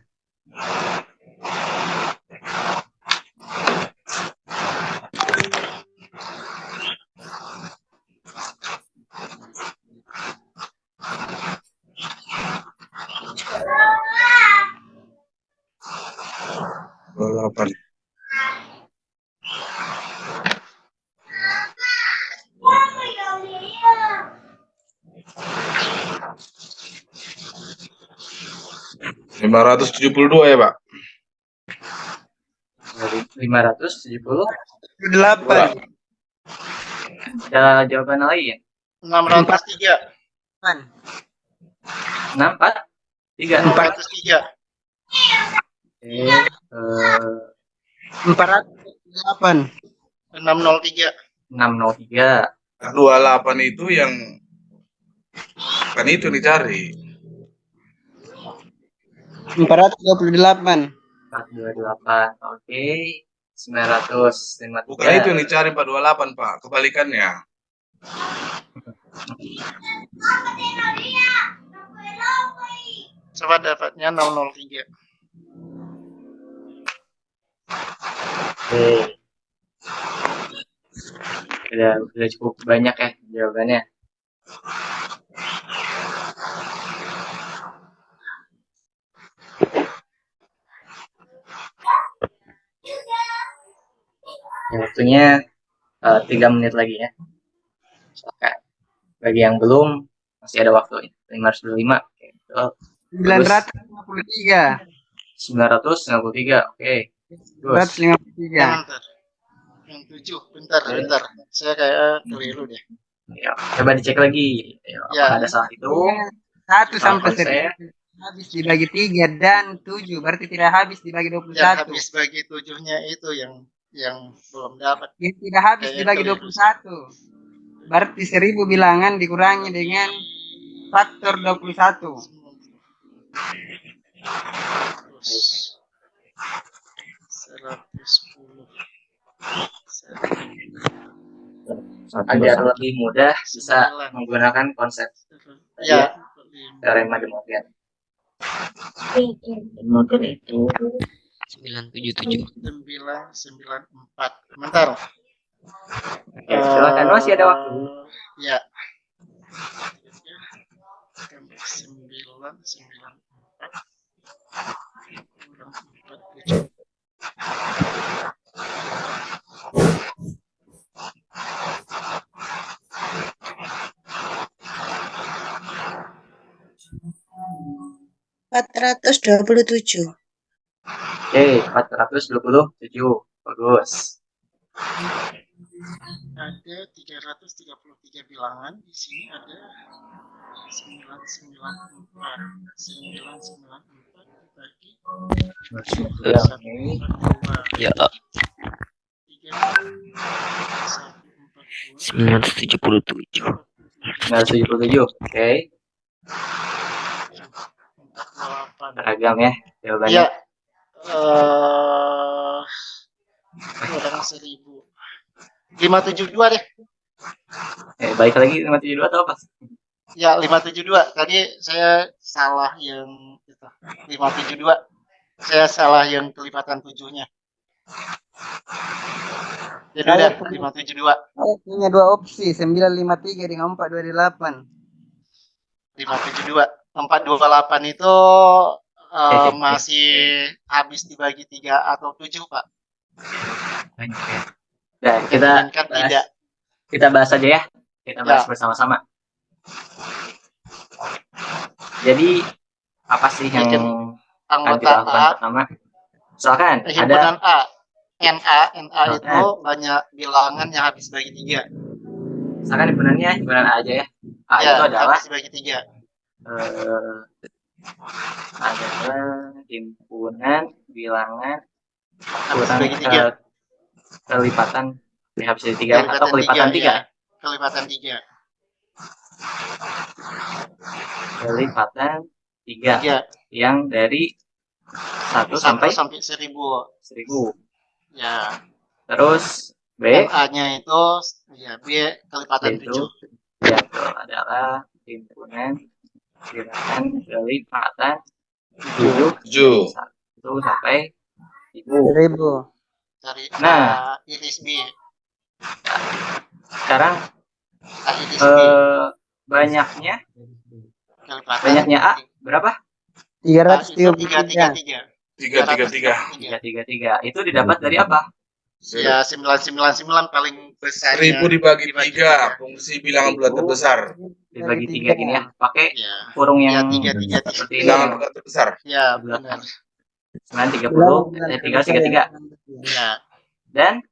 572 ya, Pak? Dari 570. 8. Ada jawaban lagi ya? 603. 643. 603. Oke. 408. 603. 603. 28 itu yang kan itu dicari. 428. 428. Oke. 953. Bukan itu yang dicari 428, Pak. Kebalikannya. Coba dapatnya 003. Oke. Udah cukup banyak ya jawabannya. Ya, waktunya 3 menit lagi ya. Oke. Bagi yang belum masih ada waktu 525. Oke. 953. 953. Oke. Terus 953. Yang 7. Bentar. Saya kayak keliru deh. ya, coba dicek lagi. Ya, ada salah itu. 1 sampai saya 1000 habis dibagi 3 dan 7 berarti tidak habis dibagi 21. Yang habis bagi 7-nya itu yang belum dapat. Yang tidak habis dibagi 21. Berarti 1000 bilangan dikurangi dengan faktor 21. Terus 110. agar lebih mudah bisa menggunakan konsep Ya. teorema de Morgan. Model itu 977. 994. Bentar. Oke, silakan masih ada waktu. Ya. 994 kurang 47. Ratus 27. Oke, 427. Bagus. Ada 333 bilangan. Di sini ada 994 dibagi Ya. 977. 977. Oke. Beragam ya jawabannya. Ya. Kurang 1000. 572 deh. Baik lagi 572 atau apa? Ya, 572. Tadi saya salah yang itu. 572. Saya salah yang kelipatan 7-nya. Jadi udah 572. Saya punya 2 opsi, 953 dengan 428. 572. 428 itu masih habis dibagi 3 atau 7, Pak. Nah, kita bahas aja ya. Kita bahas bersama-sama. Jadi apa sih yang akan kita lakukan pertama? Misalkan himpunan ada NA itu banyak bilangan yang habis bagi 3. Misalkan himpunan A aja ya. A Ya, itu adalah habis bagi 3. adalah himpunan bilangan Habis bagi 3. kelipatan habis dari 3 atau kelipatan 3. Ya. Kelipatan 3. Kelipatan 3 yang dari 1 sampai 1000. Ya. Terus B A-nya itu ya B kelipatan 7. Ya, itu adalah himpunan bilangan kelipatan 7 sampai 1000. Dari Nah, iris B. Sekarang Iris B. banyaknya Kelipatan A berapa? 333. 333. 333. Itu didapat dari apa? Ya 999 paling besar. 1000 dibagi 3, fungsi bilangan bulat terbesar. Dibagi 3 gini ya, pakai Ya. kurung Ya yang 3 seperti ini. Bilangan bulat terbesar. Ya benar. 930, 333. Ya. Dan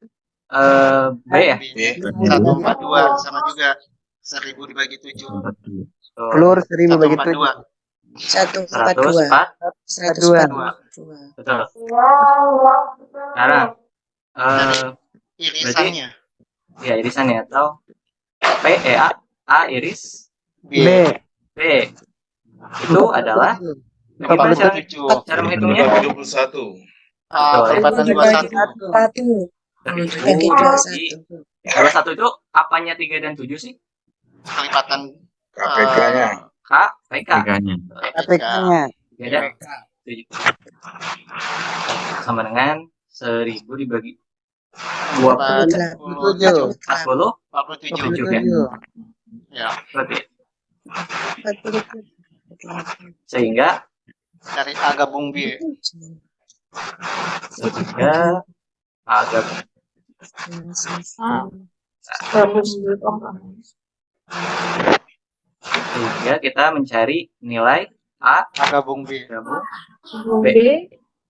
B ya? 142 sama juga 1000 dibagi 7. Keluar 1000 bagi 7. 142. 142. Betul. Sekarang Irisannya. ya irisannya atau A iris B. Itu adalah gimana cara menghitungnya? 21. Kelipatan 21. 21 itu apanya 3 dan 7 sih? Kelipatan KPK-nya. KPK. KPK-nya. 3 dan 7. Sama dengan 1000 dibagi 47. 47 ya. Ya. Berarti sehingga Dari A gabung B. sehingga agak sehingga kita mencari nilai A gabung B. B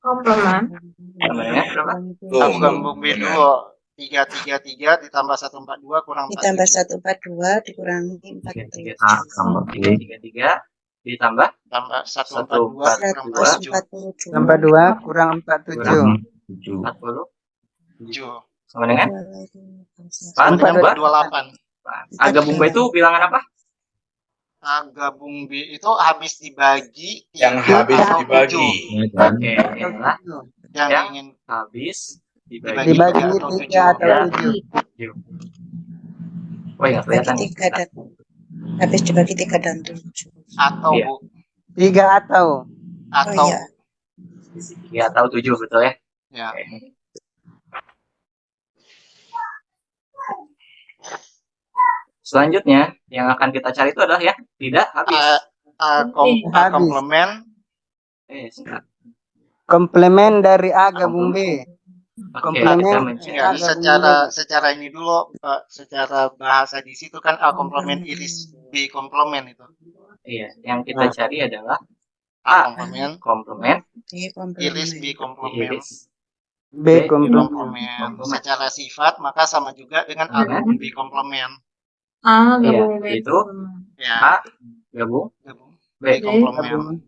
komplemen sama dengan berapa? A gabung B dulu. 333 ditambah 142 kurang 4. Ditambah 142 dikurangi 47. 333 ditambah Tambah 142 kurang 47. Tambah 2 kurang 47. 47 sama dengan 28. A gabung B itu bilangan apa? A gabung B itu habis dibagi Yang habis dibagi. Oke, inilah yang yang ingin habis Dibagi 3 atau 7. Oh ya, kelihatan. Habis dibagi 3 dan 7. atau Iya. Bu 3 atau. atau iya. 3 atau 7 betul ya? ya. Selanjutnya yang akan kita cari itu adalah yang tidak habis. A komplement Sebentar. Komplemen dari A gabung B. Oke, kita Komplemen mencari ya, secara ini dulu secara bahasa di situ kan A komplement iris B komplement itu. iya, yang kita cari adalah A komplement komplement iris B komplement. iris B komplemen. komplement. Secara sifat maka sama juga dengan A gabung B komplement. A Iya, gabung B itu Ya, A gabung B B komplement.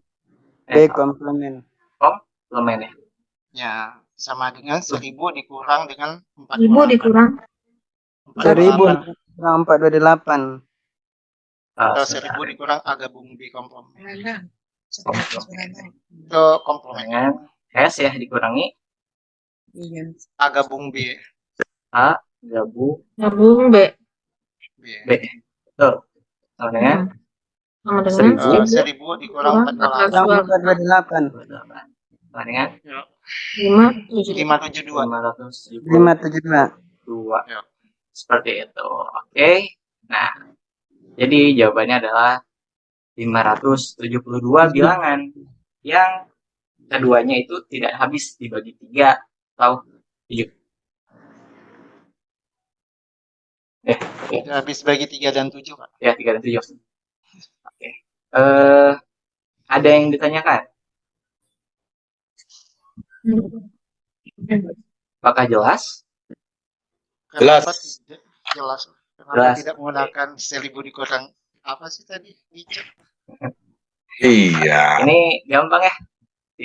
B komplemen. komplement ya. Ya, sama dengan 1000 dikurang dengan 1000 dikurang 1000 kurang 428. atau 1000 dikurang A gabung B komplement. Itu komplement. Dengan S ya dikurangi Iya. A gabung B. A gabung B. B. Betul. Sama dengan Sama dengan 1000 dikurang 428. sama dengan 572. 572. Ya. Seperti itu. Oke. Nah, jadi jawabannya adalah 572 bilangan yang keduanya itu tidak habis dibagi 3 atau 7. Habis bagi 3 dan 7, Pak. Ya, 3 dan 7. Oke. Ada yang ditanyakan? Apakah jelas? Jelas. Jelas. Kenapa Jelas. tidak menggunakan 1000 dikurang apa sih tadi? Iya. Ini gampang ya.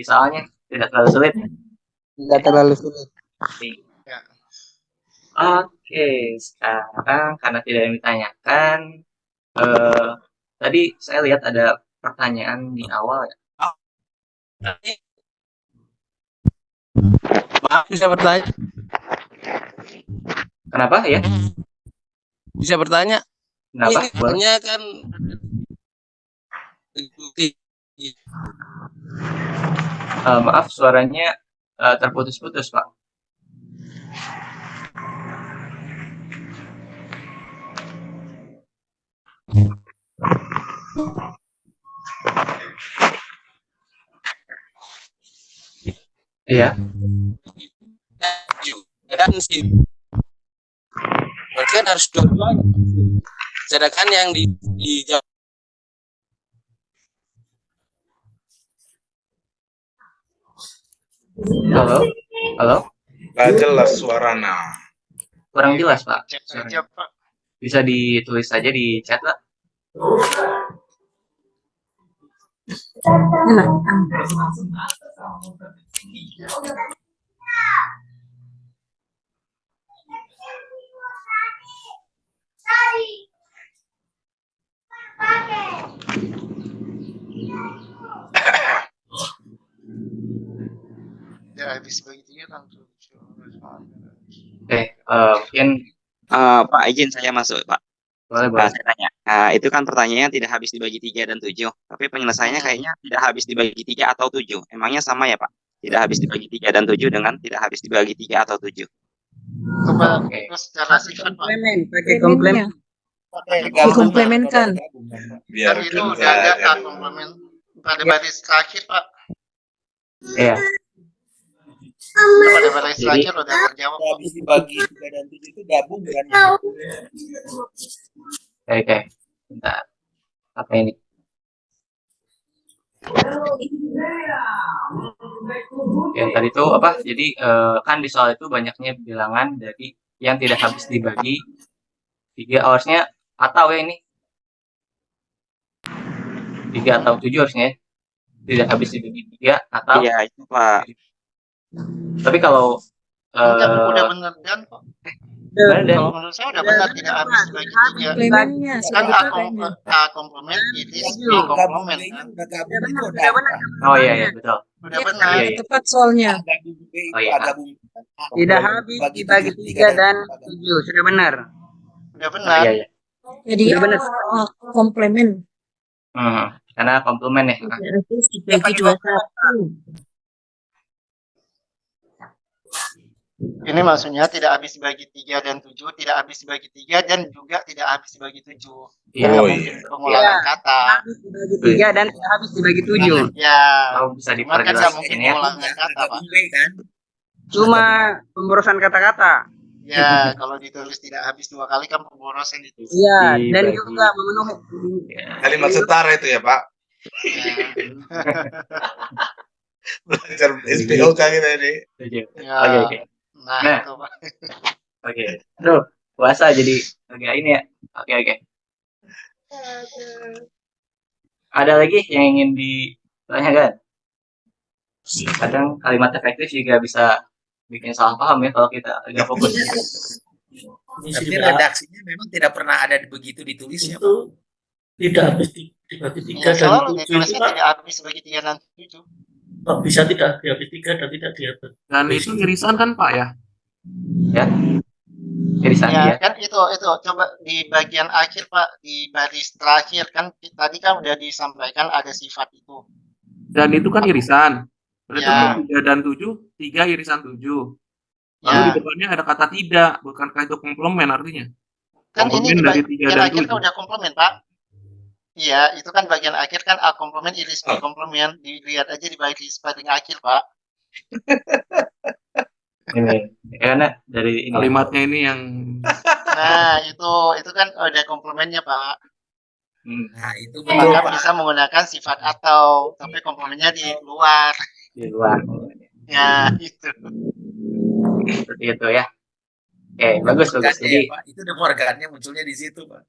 Soalnya tidak terlalu sulit. Tidak terlalu sulit. Ya. Oke, sekarang karena tidak ada yang ditanyakan, tadi saya lihat ada pertanyaan di awal ya. Maaf, bisa bertanya? Kenapa ya? Bisa bertanya? Kenapa? Ini Boleh. hanya kan Maaf, suaranya terputus-putus, Pak. Iya. dan sih. Berarti kan harus dua-duanya. Sedangkan yang di Halo, halo. Gak jelas suaranya. Kurang jelas Pak. Cek Suaranya. saja Pak. Bisa ditulis saja di chat Pak. Ya habis begitu kan. Oke, mungkin Pak, izin saya masuk, Pak. boleh boleh. Saya tanya. Itu kan pertanyaannya tidak habis dibagi 3 dan 7. Tapi penyelesaiannya kayaknya tidak habis dibagi 3 atau 7. Emangnya sama ya, Pak? Tidak habis dibagi 3 dan 7 dengan tidak habis dibagi 3 atau 7. Coba Oke. terus secara sifat Pak. Komplemen, pakai komplemen. Dikomplementkan. Biar Kan itu udah ada komplemen pada baris terakhir Pak. Iya. Pada baris Jadi terakhir udah terjawab. Habis dibagi 3 dan 7 itu gabung kan? oke. Bentar. Apa ini? Yang tadi itu apa? Jadi kan di soal itu banyaknya bilangan dari yang tidak habis dibagi 3 harusnya atau ya ini 3 atau 7 harusnya ya. Tidak habis dibagi 3 atau Iya, itu, Pak. tapi kalau Udah benar dan kok. benar dan Kalau menurut saya udah benar tidak habis dibagi 3. Komplemennya Kan sebetulnya A komplement it is B komplement kan. Udah gabung itu udah Udah benar. oh iya iya betul. Udah benar. Iya iya. tepat soalnya. gabung B Oh itu iya. gabung Tidak habis dibagi 3 dan 7. Sudah benar. Udah benar. Iya iya. Jadi Udah benar. komplemen. Karena komplement ya. Terus dibagi 21. Ini maksudnya tidak habis dibagi 3 dan 7, tidak habis dibagi 3 dan juga tidak habis dibagi 7. Iya. Karena Oh, mungkin iya. pengulangan Iya. kata. Habis dibagi 3 dan tidak habis dibagi 7. Ya, Oh, bisa cuman kan diperjelas nggak mungkin ini ya. pengulangan kata Pak. gabung B kan? Cuma pemborosan kata-kata. Ya, kalau ditulis tidak habis 2 kali kan pemborosan itu. Iya, dan Dibagi. juga memenuhi. Kalimat setara itu ya Pak. Ya. Belajar SPOK kita ini. Setuju. Ya. Oke oke. Nah, Nah. itu Pak. Oke. Aduh, puasa jadi agak ini ya. Oke oke. Ada lagi yang ingin ditanyakan? Kadang kalimat efektif juga bisa bikin salah paham ya kalau kita agak fokus. Tapi redaksinya memang tidak pernah ada begitu ditulisnya Pak. Itu tidak habis dibagi 3 Ya, dan selalu 7 itu, ditulisnya Pak. tidak habis dibagi 3 dan 7. Pak, bisa tidak habis 3 dan tidak dihabis. Dan itu irisan kan Pak ya? Ya. Irisan Ya, ya. kan itu coba di bagian akhir Pak, di baris terakhir kan tadi kan udah disampaikan ada sifat itu. Dan itu kan irisan. Berarti Ya. 3 dan 7, 3 irisan 7. Lalu Ya. di depannya ada kata tidak, bukankah itu komplement artinya? Kan ini Komplement di dari 3 bagian dan akhir kan 7. udah komplement Pak. Iya, itu kan bagian akhir kan A komplement iris B komplement. Dilihat aja di baris paling akhir Pak. Ini karena dari ini. Kalimatnya ini yang Nah, itu kan ada komplemennya Pak. Nah, itu betul Maka Pak. bisa menggunakan sifat atau, tapi komplemennya di luar. Di luar. Ya, itu. Seperti itu ya. Oke, bagus bagus. Morgannya Jadi ya, Pak. Itu udah morgannya munculnya di situ Pak.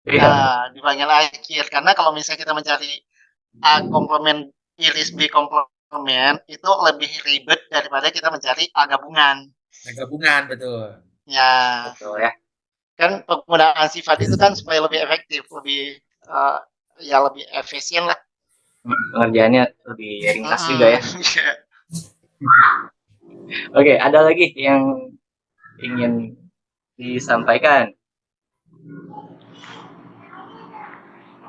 iya. Nah, di bagian akhir. Karena kalau misalnya kita mencari A komplement iris B komplement, itu lebih ribet daripada kita mencari A gabungan. Nah, gabungan betul. Ya, Betul ya. kan penggunaan sifat itu kan supaya lebih efektif, lebih ya lebih efisien lah. Pengerjaannya lebih ringkas juga ya. Iya. Oke, ada lagi yang ingin disampaikan?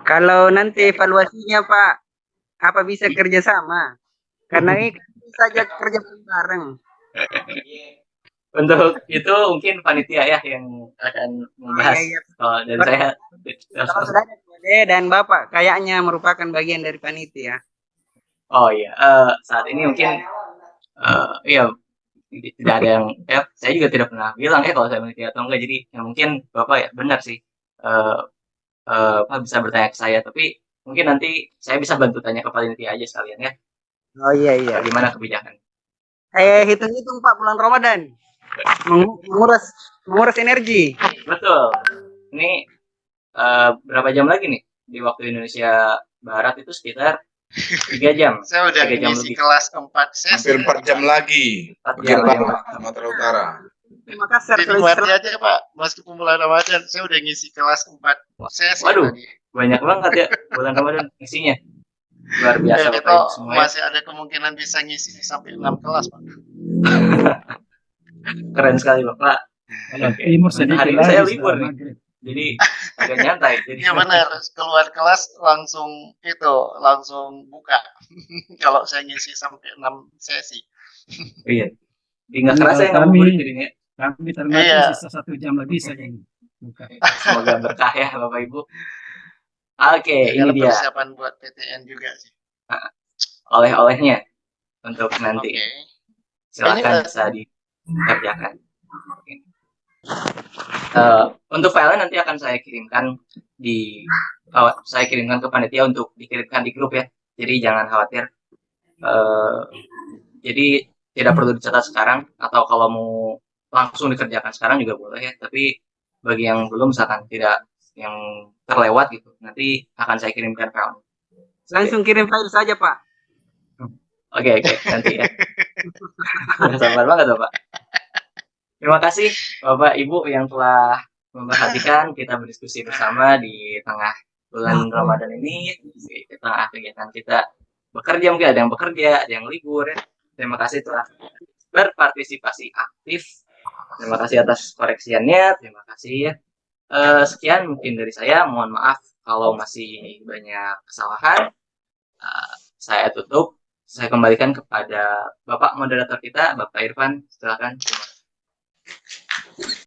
Kalau nanti evaluasinya Pak, apa bisa kerjasama? Karena ini saja kerja bareng. Untuk itu mungkin panitia ya yang akan membahas. Iya, iya. Oh, dan saya Kalau sudah ada Bude dan Bapak kayaknya merupakan bagian dari panitia. oh iya, saat ini mungkin iya tidak ada yang saya juga tidak pernah bilang ya kalau saya meneliti atau enggak. Jadi ya mungkin Bapak ya benar sih bisa bertanya ke saya, tapi mungkin nanti saya bisa bantu tanya ke panitia aja sekalian ya. Oh iya iya. Bagaimana kebijakan? Hitung-hitung Pak bulan Ramadan. Menguras energi. Betul. Ini berapa jam lagi nih di waktu Indonesia Barat itu sekitar 3 jam. Saya udah 3 jam ngisi lebih. kelas 4 sesi. Hampir 4 jam lagi. 4 jam Sumatera Utara. Terima kasih. Dinikmati aja Pak, meskipun bulan Ramadan saya udah ngisi kelas 4 sesi. Waduh, tadi. banyak banget ya bulan Ramadan isinya. Luar biasa Dan Bapak itu Ibu semua ya. masih ada kemungkinan bisa ngisi sampai 6 kelas Pak. Keren sekali Bapak. Oke. Hari ini saya libur nih. Jadi agak nyantai. Jadi Iya benar, keluar kelas langsung buka. Kalau saya ngisi sampai 6 sesi. iya. Nggak kerasa ya ngabuburit jadinya. Kami ternyata sisa 1 jam lagi saja ini. Semoga berkah ya Bapak Ibu. Oke, Ya, ini dia persiapan buat PTN juga sih. oleh-olehnya untuk nanti. Oke. Silakan bisa dikerjakan. Untuk filenya nanti akan saya kirimkan ke panitia untuk dikirimkan di grup ya. Jadi jangan khawatir. Jadi tidak perlu dicatat sekarang, atau kalau mau langsung dikerjakan sekarang juga boleh ya. Tapi bagi yang belum misalkan tidak yang terlewat gitu, nanti akan saya kirimkan file. Langsung kirim file saja Pak. Oke, nanti ya. Sabar banget Bapak. Terima kasih Bapak Ibu yang telah memperhatikan kita berdiskusi bersama di tengah bulan Ramadan ini, di tengah kegiatan kita bekerja, mungkin ada yang bekerja, ada yang libur ya. Terima kasih telah berpartisipasi aktif. Terima kasih atas koreksiannya. Terima kasih ya. Sekian mungkin dari saya. Mohon maaf kalau masih banyak kesalahan. Saya tutup. Saya kembalikan kepada Bapak moderator kita, Bapak Irfan. Silakan.